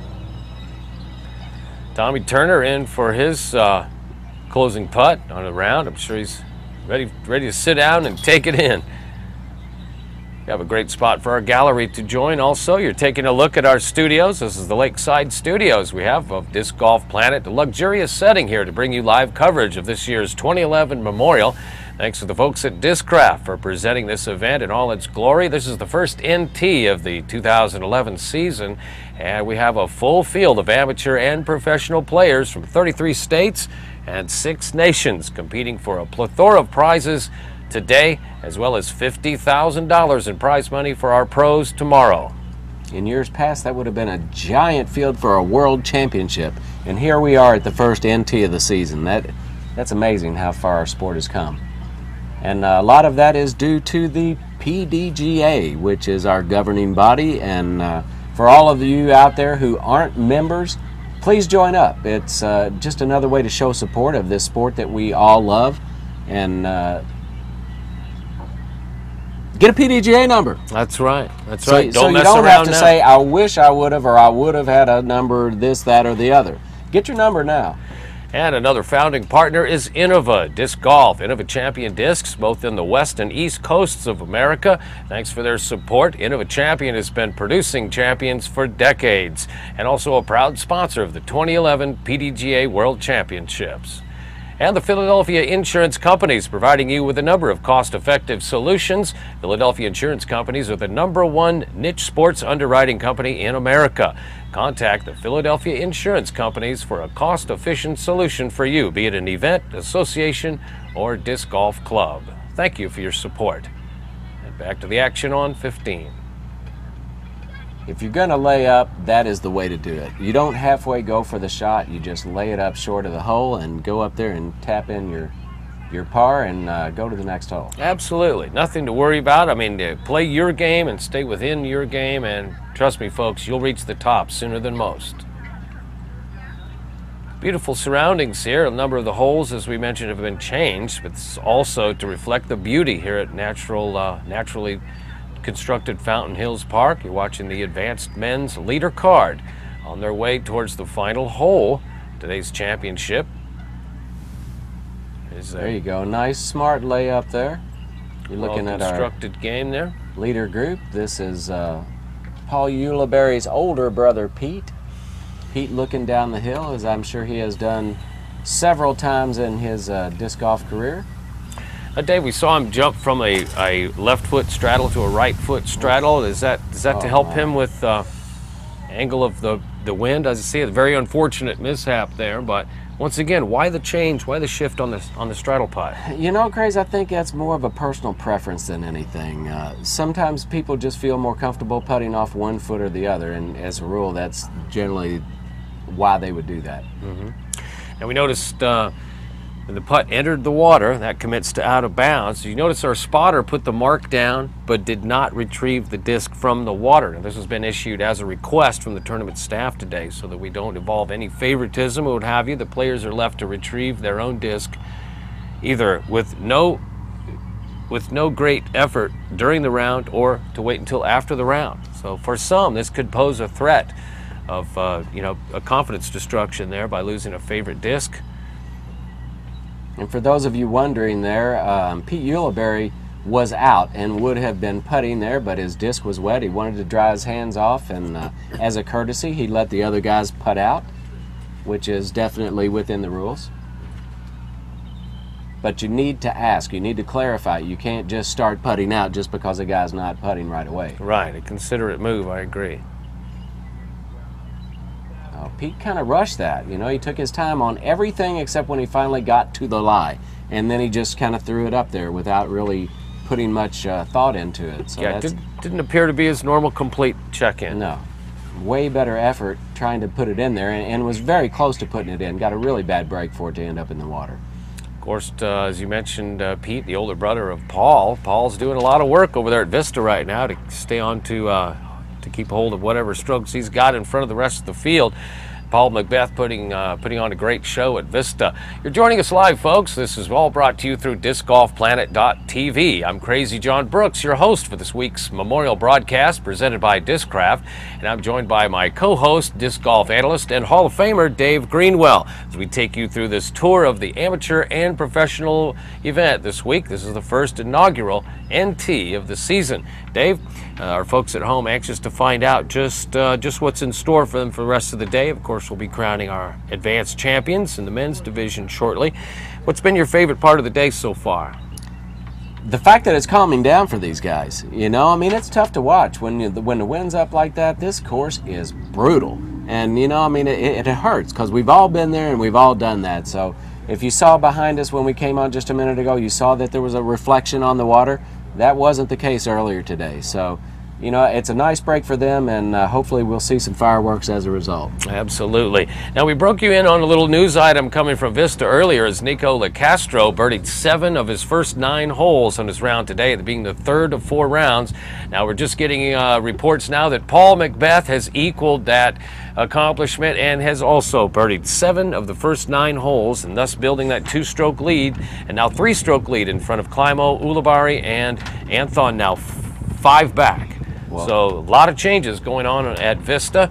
Tommy Turner in for his closing putt on the round. I'm sure he's ready to sit down and take it in. We have a great spot for our gallery to join. Also, you're taking a look at our studios. This is the Lakeside Studios we have of Disc Golf Planet, a luxurious setting here to bring you live coverage of this year's 2011 Memorial. Thanks to the folks at Discraft for presenting this event in all its glory. This is the first NT of the 2011 season, and we have a full field of amateur and professional players from 33 states and 6 nations competing for a plethora of prizes today, as well as $50,000 in prize money for our pros tomorrow. In years past, that would have been a giant field for a world championship, and here we are at the first NT of the season. That's amazing how far our sport has come. And a lot of that is due to the PDGA, which is our governing body, and for all of you out there who aren't members, please join up. It's just another way to show support of this sport that we all love, and get a PDGA number. That's right. That's right. So you don't have to say, I wish I would have, or I would have had a number, this, that, or the other. Get your number now. And another founding partner is Innova Disc Golf. Innova Champion Discs, both in the west and east coasts of America. Thanks for their support. Innova Champion has been producing champions for decades, and also a proud sponsor of the 2011 PDGA World Championships. And the Philadelphia Insurance Companies, providing you with a number of cost-effective solutions. Philadelphia Insurance Companies are the #1 niche sports underwriting company in America. Contact the Philadelphia Insurance Companies for a cost-efficient solution for you, be it an event, association, or disc golf club. Thank you for your support. And back to the action on 15. If you're going to lay up, that is the way to do it. You don't halfway go for the shot. You just lay it up short of the hole and go up there and tap in your par and go to the next hole. Absolutely. Nothing to worry about. I mean, play your game and stay within your game, and trust me, folks, you'll reach the top sooner than most. Beautiful surroundings here. A number of the holes, as we mentioned, have been changed, but it's also to reflect the beauty here at naturally constructed Fountain Hills Park. You're watching the advanced men's leader card on their way towards the final hole, today's championship. There you go. Nice, smart layup there. You're looking at our constructed game there. Leader group. This is Paul Ulibarri's older brother, Pete. Pete looking down the hill, as I'm sure he has done several times in his disc golf career. Dave, we saw him jump from a left foot straddle to a right foot straddle. Is that to help him with angle of the wind? As I see, a very unfortunate mishap there, but Once again, why the change? Why the shift on the straddle putt? You know, Craze, I think that's more of a personal preference than anything. Sometimes people just feel more comfortable putting off one foot or the other, and as a rule, that's generally why they would do that. And we noticed when the putt entered the water, that commits to out of bounds. You notice our spotter put the mark down, but did not retrieve the disc from the water. Now, this has been issued as a request from the tournament staff today, so that we don't involve any favoritism or what have you. The players are left to retrieve their own disc, either with no great effort during the round or to wait until after the round. So for some, this could pose a threat of a confidence destruction there by losing a favorite disc. And for those of you wondering there, Pete Ulibarri was out and would have been putting there, but his disc was wet. He wanted to dry his hands off, and as a courtesy, he let the other guys putt out, which is definitely within the rules. But you need to ask, you need to clarify. You can't just start putting out just because a guy's not putting right away. Right, a considerate move, I agree. Pete kind of rushed that. You know, he took his time on everything except when he finally got to the lie. And then he just kind of threw it up there without really putting much thought into it. So yeah, it didn't appear to be his normal complete check-in. No. Way better effort trying to put it in there, and was very close to putting it in. Got a really bad break for it to end up in the water. Of course, as you mentioned, Pete, the older brother of Paul. Paul's doing a lot of work over there at Vista right now to stay on to keep hold of whatever strokes he's got in front of the rest of the field. Paul McBeth putting on a great show at Vista. You're joining us live, folks. This is all brought to you through Disc Golf PlanetTV. I'm Crazy John Brooks, your host for this week's Memorial broadcast presented by Discraft, and I'm joined by my co-host, disc golf analyst and Hall of Famer Dave Greenwell, as we take you through this tour of the amateur and professional event this week. This is the first inaugural NT of the season. Dave, our folks at home anxious to find out just what's in store for them for the rest of the day. Of course, we'll be crowning our advanced champions in the men's division shortly. What's been your favorite part of the day so far? The fact that it's calming down for these guys. You know, I mean, it's tough to watch when the wind's up like that. This course is brutal, and you know, I mean, it hurts because we've all been there and we've all done that. So if you saw behind us when we came on just a minute ago, you saw that there was a reflection on the water. That wasn't the case earlier today. So, you know, it's a nice break for them, and hopefully we'll see some fireworks as a result. Absolutely. Now, we broke you in on a little news item coming from Vista earlier as Nico LaCastro birdied 7 of his first 9 holes on his round today, being the third of 4 rounds. Now, we're just getting reports now that Paul McBeth has equaled that accomplishment and has also birdied 7 of the first 9 holes, and thus building that 2-stroke lead, and now 3-stroke lead in front of Climo, Ulibarri, and Anthon, now 5 back. Whoa. So a lot of changes going on at Vista,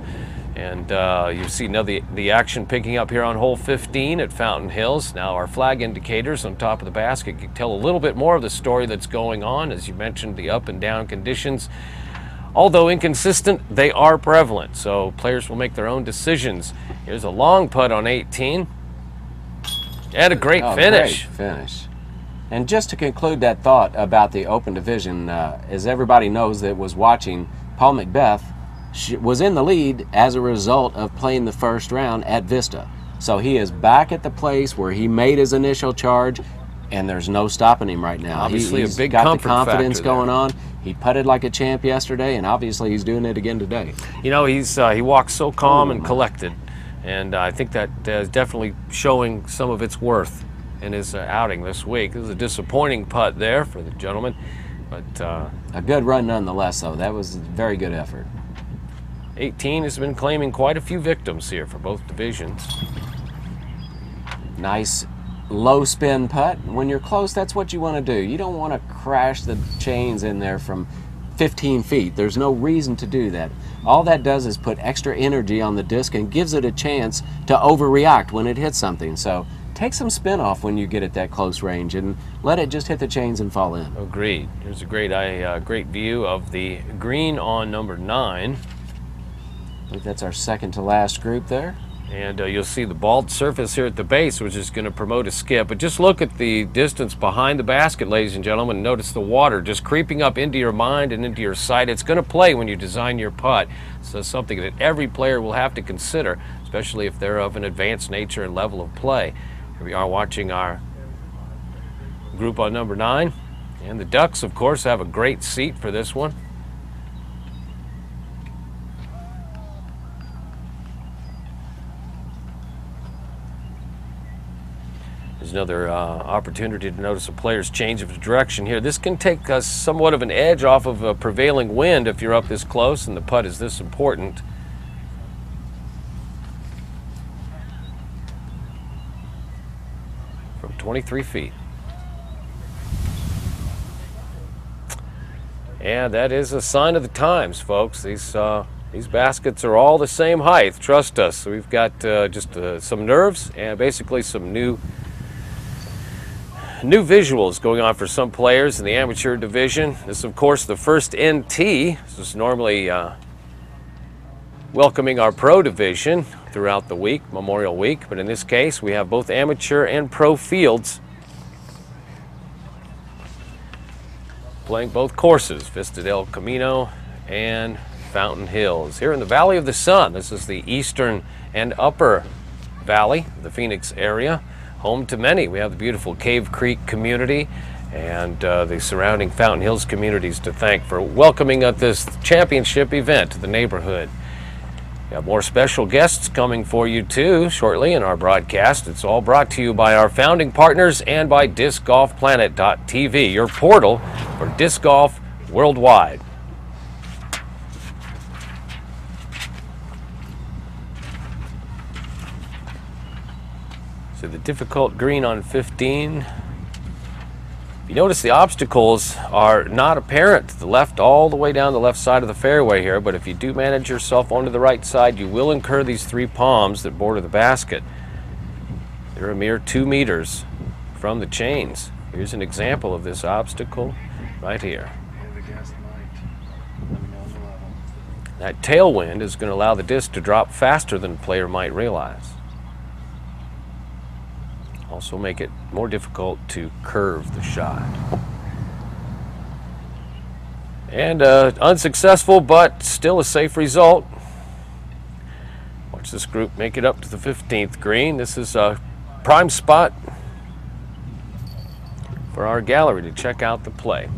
and you see now the action picking up here on hole 15 at Fountain Hills. Now our flag indicators on top of the basket can tell a little bit more of the story that's going on. As you mentioned, the up and down conditions, although inconsistent, they are prevalent, so players will make their own decisions. Here's a long putt on 18 and a great finish. Great finish. And just to conclude that thought about the Open Division, as everybody knows that was watching, Paul McBeth was in the lead as a result of playing the first round at Vista. So he is back at the place where he made his initial charge, and there's no stopping him right now. Obviously, he's a big got the comfort confidence factor going there. on. He putted like a champ yesterday, and obviously he's doing it again today. You know, he walks so calm and collected, and I think that is definitely showing some of its worth in his outing this week. This is a disappointing putt there for the gentleman, but a good run nonetheless, though. That was a very good effort. 18 has been claiming quite a few victims here for both divisions. Nice low spin putt. When you're close, that's what you want to do. You don't want to crash the chains in there from 15 feet. There's no reason to do that. All that does is put extra energy on the disc and gives it a chance to overreact when it hits something. So take some spin off when you get at that close range and let it just hit the chains and fall in. Agreed. Here's a great view of the green on number 9. I think that's our second to last group there. And you'll see the bald surface here at the base, which is going to promote a skip. But just look at the distance behind the basket, ladies and gentlemen. Notice the water just creeping up into your mind and into your sight. It's going to play when you design your putt. So something that every player will have to consider, especially if they're of an advanced nature and level of play. Here we are watching our group on number 9. And the Ducks, of course, have a great seat for this one. There's another opportunity to notice a player's change of direction here. This can take us somewhat of an edge off of a prevailing wind if you're up this close and the putt is this important. From 23 feet. And that is a sign of the times, folks. These baskets are all the same height, trust us. So we've got just some nerves and basically some new visuals going on for some players in the amateur division. This is, of course, the first NT. This is normally welcoming our pro division throughout the week, Memorial Week, but in this case we have both amateur and pro fields playing both courses, Vista del Camino and Fountain Hills. Here in the Valley of the Sun, this is the eastern and upper valley, the Phoenix area, home to many. We have the beautiful Cave Creek community and the surrounding Fountain Hills communities to thank for welcoming this championship event to the neighborhood. We have more special guests coming for you too shortly in our broadcast. It's all brought to you by our founding partners and by Disc Golf PlanetTV, your portal for disc golf worldwide. So the difficult green on 15. You notice the obstacles are not apparent to the left, all the way down the left side of the fairway here, but if you do manage yourself onto the right side, you will incur these 3 palms that border the basket. They're a mere 2 meters from the chains. Here's an example of this obstacle right here. That tailwind is going to allow the disc to drop faster than a player might realize. Also make it more difficult to curve the shot. And unsuccessful, but still a safe result. Watch this group make it up to the 15th green. This is a prime spot for our gallery to check out the play.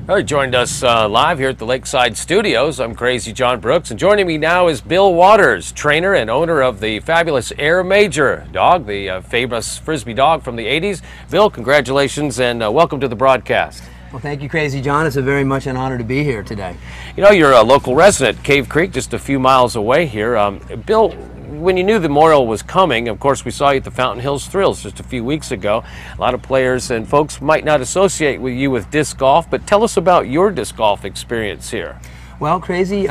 All right, joined us live here at the Lakeside Studios. I'm Crazy John Brooks, and joining me now is Bill Waters, trainer and owner of the fabulous Air Major dog, the famous Frisbee dog from the 80s. Bill, congratulations and welcome to the broadcast. Well, thank you, Crazy John. It's very much an honor to be here today. You know, you're a local resident, Cave Creek, just a few miles away here. Bill, when you knew the Memorial was coming, of course, we saw you at the Fountain Hills Thrills just a few weeks ago. A lot of players and folks might not associate with you with disc golf, but tell us about your disc golf experience here. Well, Crazy,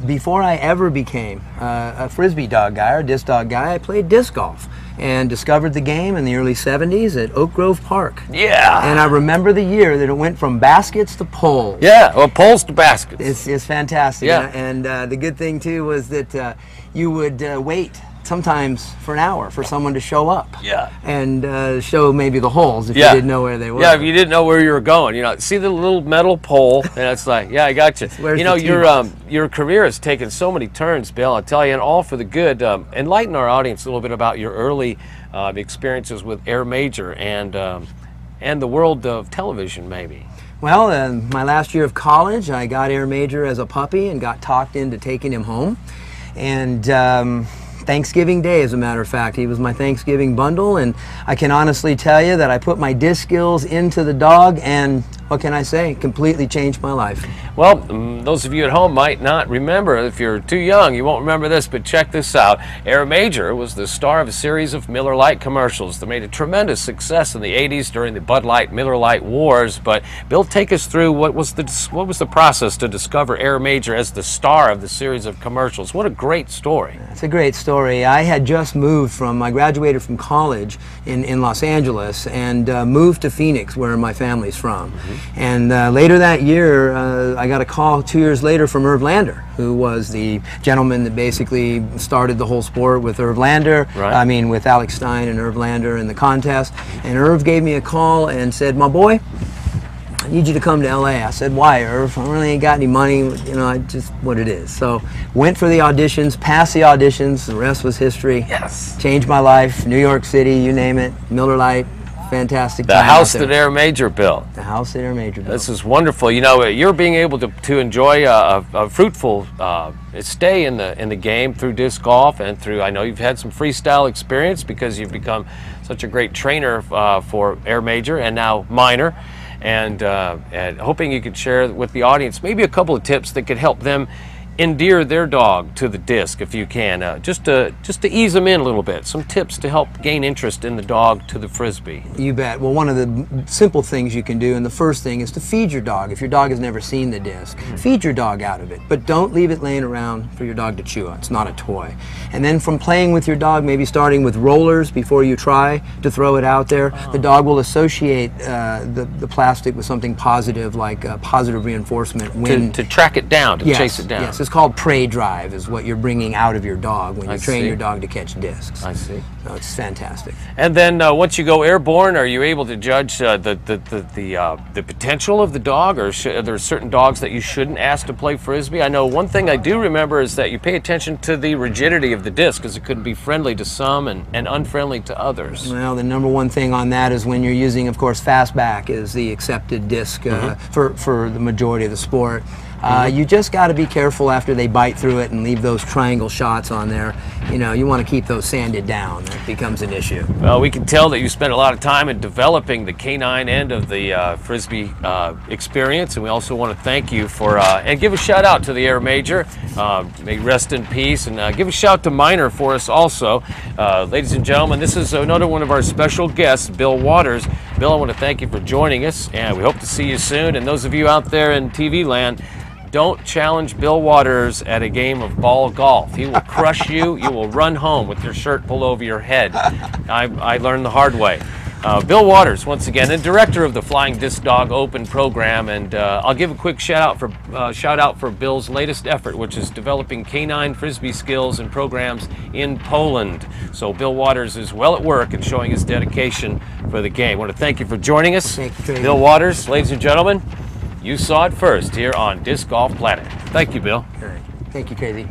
before I ever became a Frisbee dog guy or disc dog guy, I played disc golf and discovered the game in the early 70s at Oak Grove Park. Yeah. And I remember the year that it went from baskets to poles. Yeah, well, poles to baskets. It's fantastic. Yeah. And the good thing, too, was that you would wait sometimes for an hour for someone to show up. Yeah. And show maybe the holes if you didn't know where they were. Yeah, if you didn't know where you were going. You know, see the little metal pole, and it's like, yeah, I got you. You know, your career has taken so many turns, Bill, I'll tell you, and all for the good. Enlighten our audience a little bit about your early experiences with Air Major and the world of television, maybe. Well, my last year of college, I got Air Major as a puppy and got talked into taking him home. And Thanksgiving Day, as a matter of fact, he was my Thanksgiving bundle, and I can honestly tell you that I put my disc skills into the dog, and what can I say? Completely changed my life. Well, those of you at home might not remember. If you're too young, you won't remember this, but check this out. Air Major was the star of a series of Miller Lite commercials that made a tremendous success in the 80s during the Bud Light, Miller Lite wars. But Bill, take us through what was the process to discover Air Major as the star of the series of commercials. What a great story. It's a great story. I had just moved I graduated from college in Los Angeles and moved to Phoenix, where my family's from. And later that year, I got a call 2 years later from Irv Lander, who was the gentleman that basically started the whole sport with Irv Lander. Right. I mean, with Alex Stein and Irv Lander in the contest. And Irv gave me a call and said, "My boy, need you to come to LA. I said, why, Irv? I really ain't got any money, you know, I just what it is. So went for the auditions, passed the auditions, the rest was history. Yes. Changed my life, New York City, you name it, Miller Lite, fantastic. The house that Air Major built. The house that Air Major built. This is wonderful. You know, you're being able to enjoy a fruitful stay in the game through disc golf and through, I know you've had some freestyle experience because you've become such a great trainer for Air Major and now Minor. And hoping you could share with the audience maybe a couple of tips that could help them endear their dog to the disc, if you can, just to ease them in a little bit. Some tips to help gain interest in the dog to the Frisbee. You bet. Well, one of the simple things you can do, and the first thing, is to feed your dog. If your dog has never seen the disc, feed your dog out of it, but don't leave it laying around for your dog to chew on. It's not a toy. And then from playing with your dog, maybe starting with rollers before you try to throw it out there, the dog will associate the plastic with something positive, like positive reinforcement. To track it down, to chase it down. Yes, it's called prey drive, is what you're bringing out of your dog when you train your dog to catch discs. I see. So it's fantastic. And then once you go airborne, are you able to judge the potential of the dog, or are there certain dogs that you shouldn't ask to play Frisbee? I know one thing I do remember is that you pay attention to the rigidity of the disc, because it could be friendly to some and unfriendly to others. Well, the number one thing on that is when you're using, of course, fastback is the accepted disc for the majority of the sport. You just got to be careful after they bite through it and leave those triangle shots on there. You know, you want to keep those sanded down. That becomes an issue. Well, we can tell that you spent a lot of time in developing the canine end of the Frisbee experience, and we also want to thank you for, and give a shout out to the Air Major. May rest in peace, and give a shout to Minor for us also. Ladies and gentlemen, this is another one of our special guests, Bill Waters. Bill, I want to thank you for joining us, and we hope to see you soon. And those of you out there in TV land, don't challenge Bill Waters at a game of ball golf. He will crush you. You will run home with your shirt pulled over your head. I learned the hard way. Bill Waters, once again, the director of the Flying Disc Dog Open program, and I'll give a quick shout out for Bill's latest effort, which is developing canine Frisbee skills and programs in Poland. So Bill Waters is well at work and showing his dedication for the game. I want to thank you for joining us. Thank you, Bill Waters, ladies and gentlemen. You saw it first here on Disc Golf Planet. Thank you, Bill. All right. Thank you, Crazy.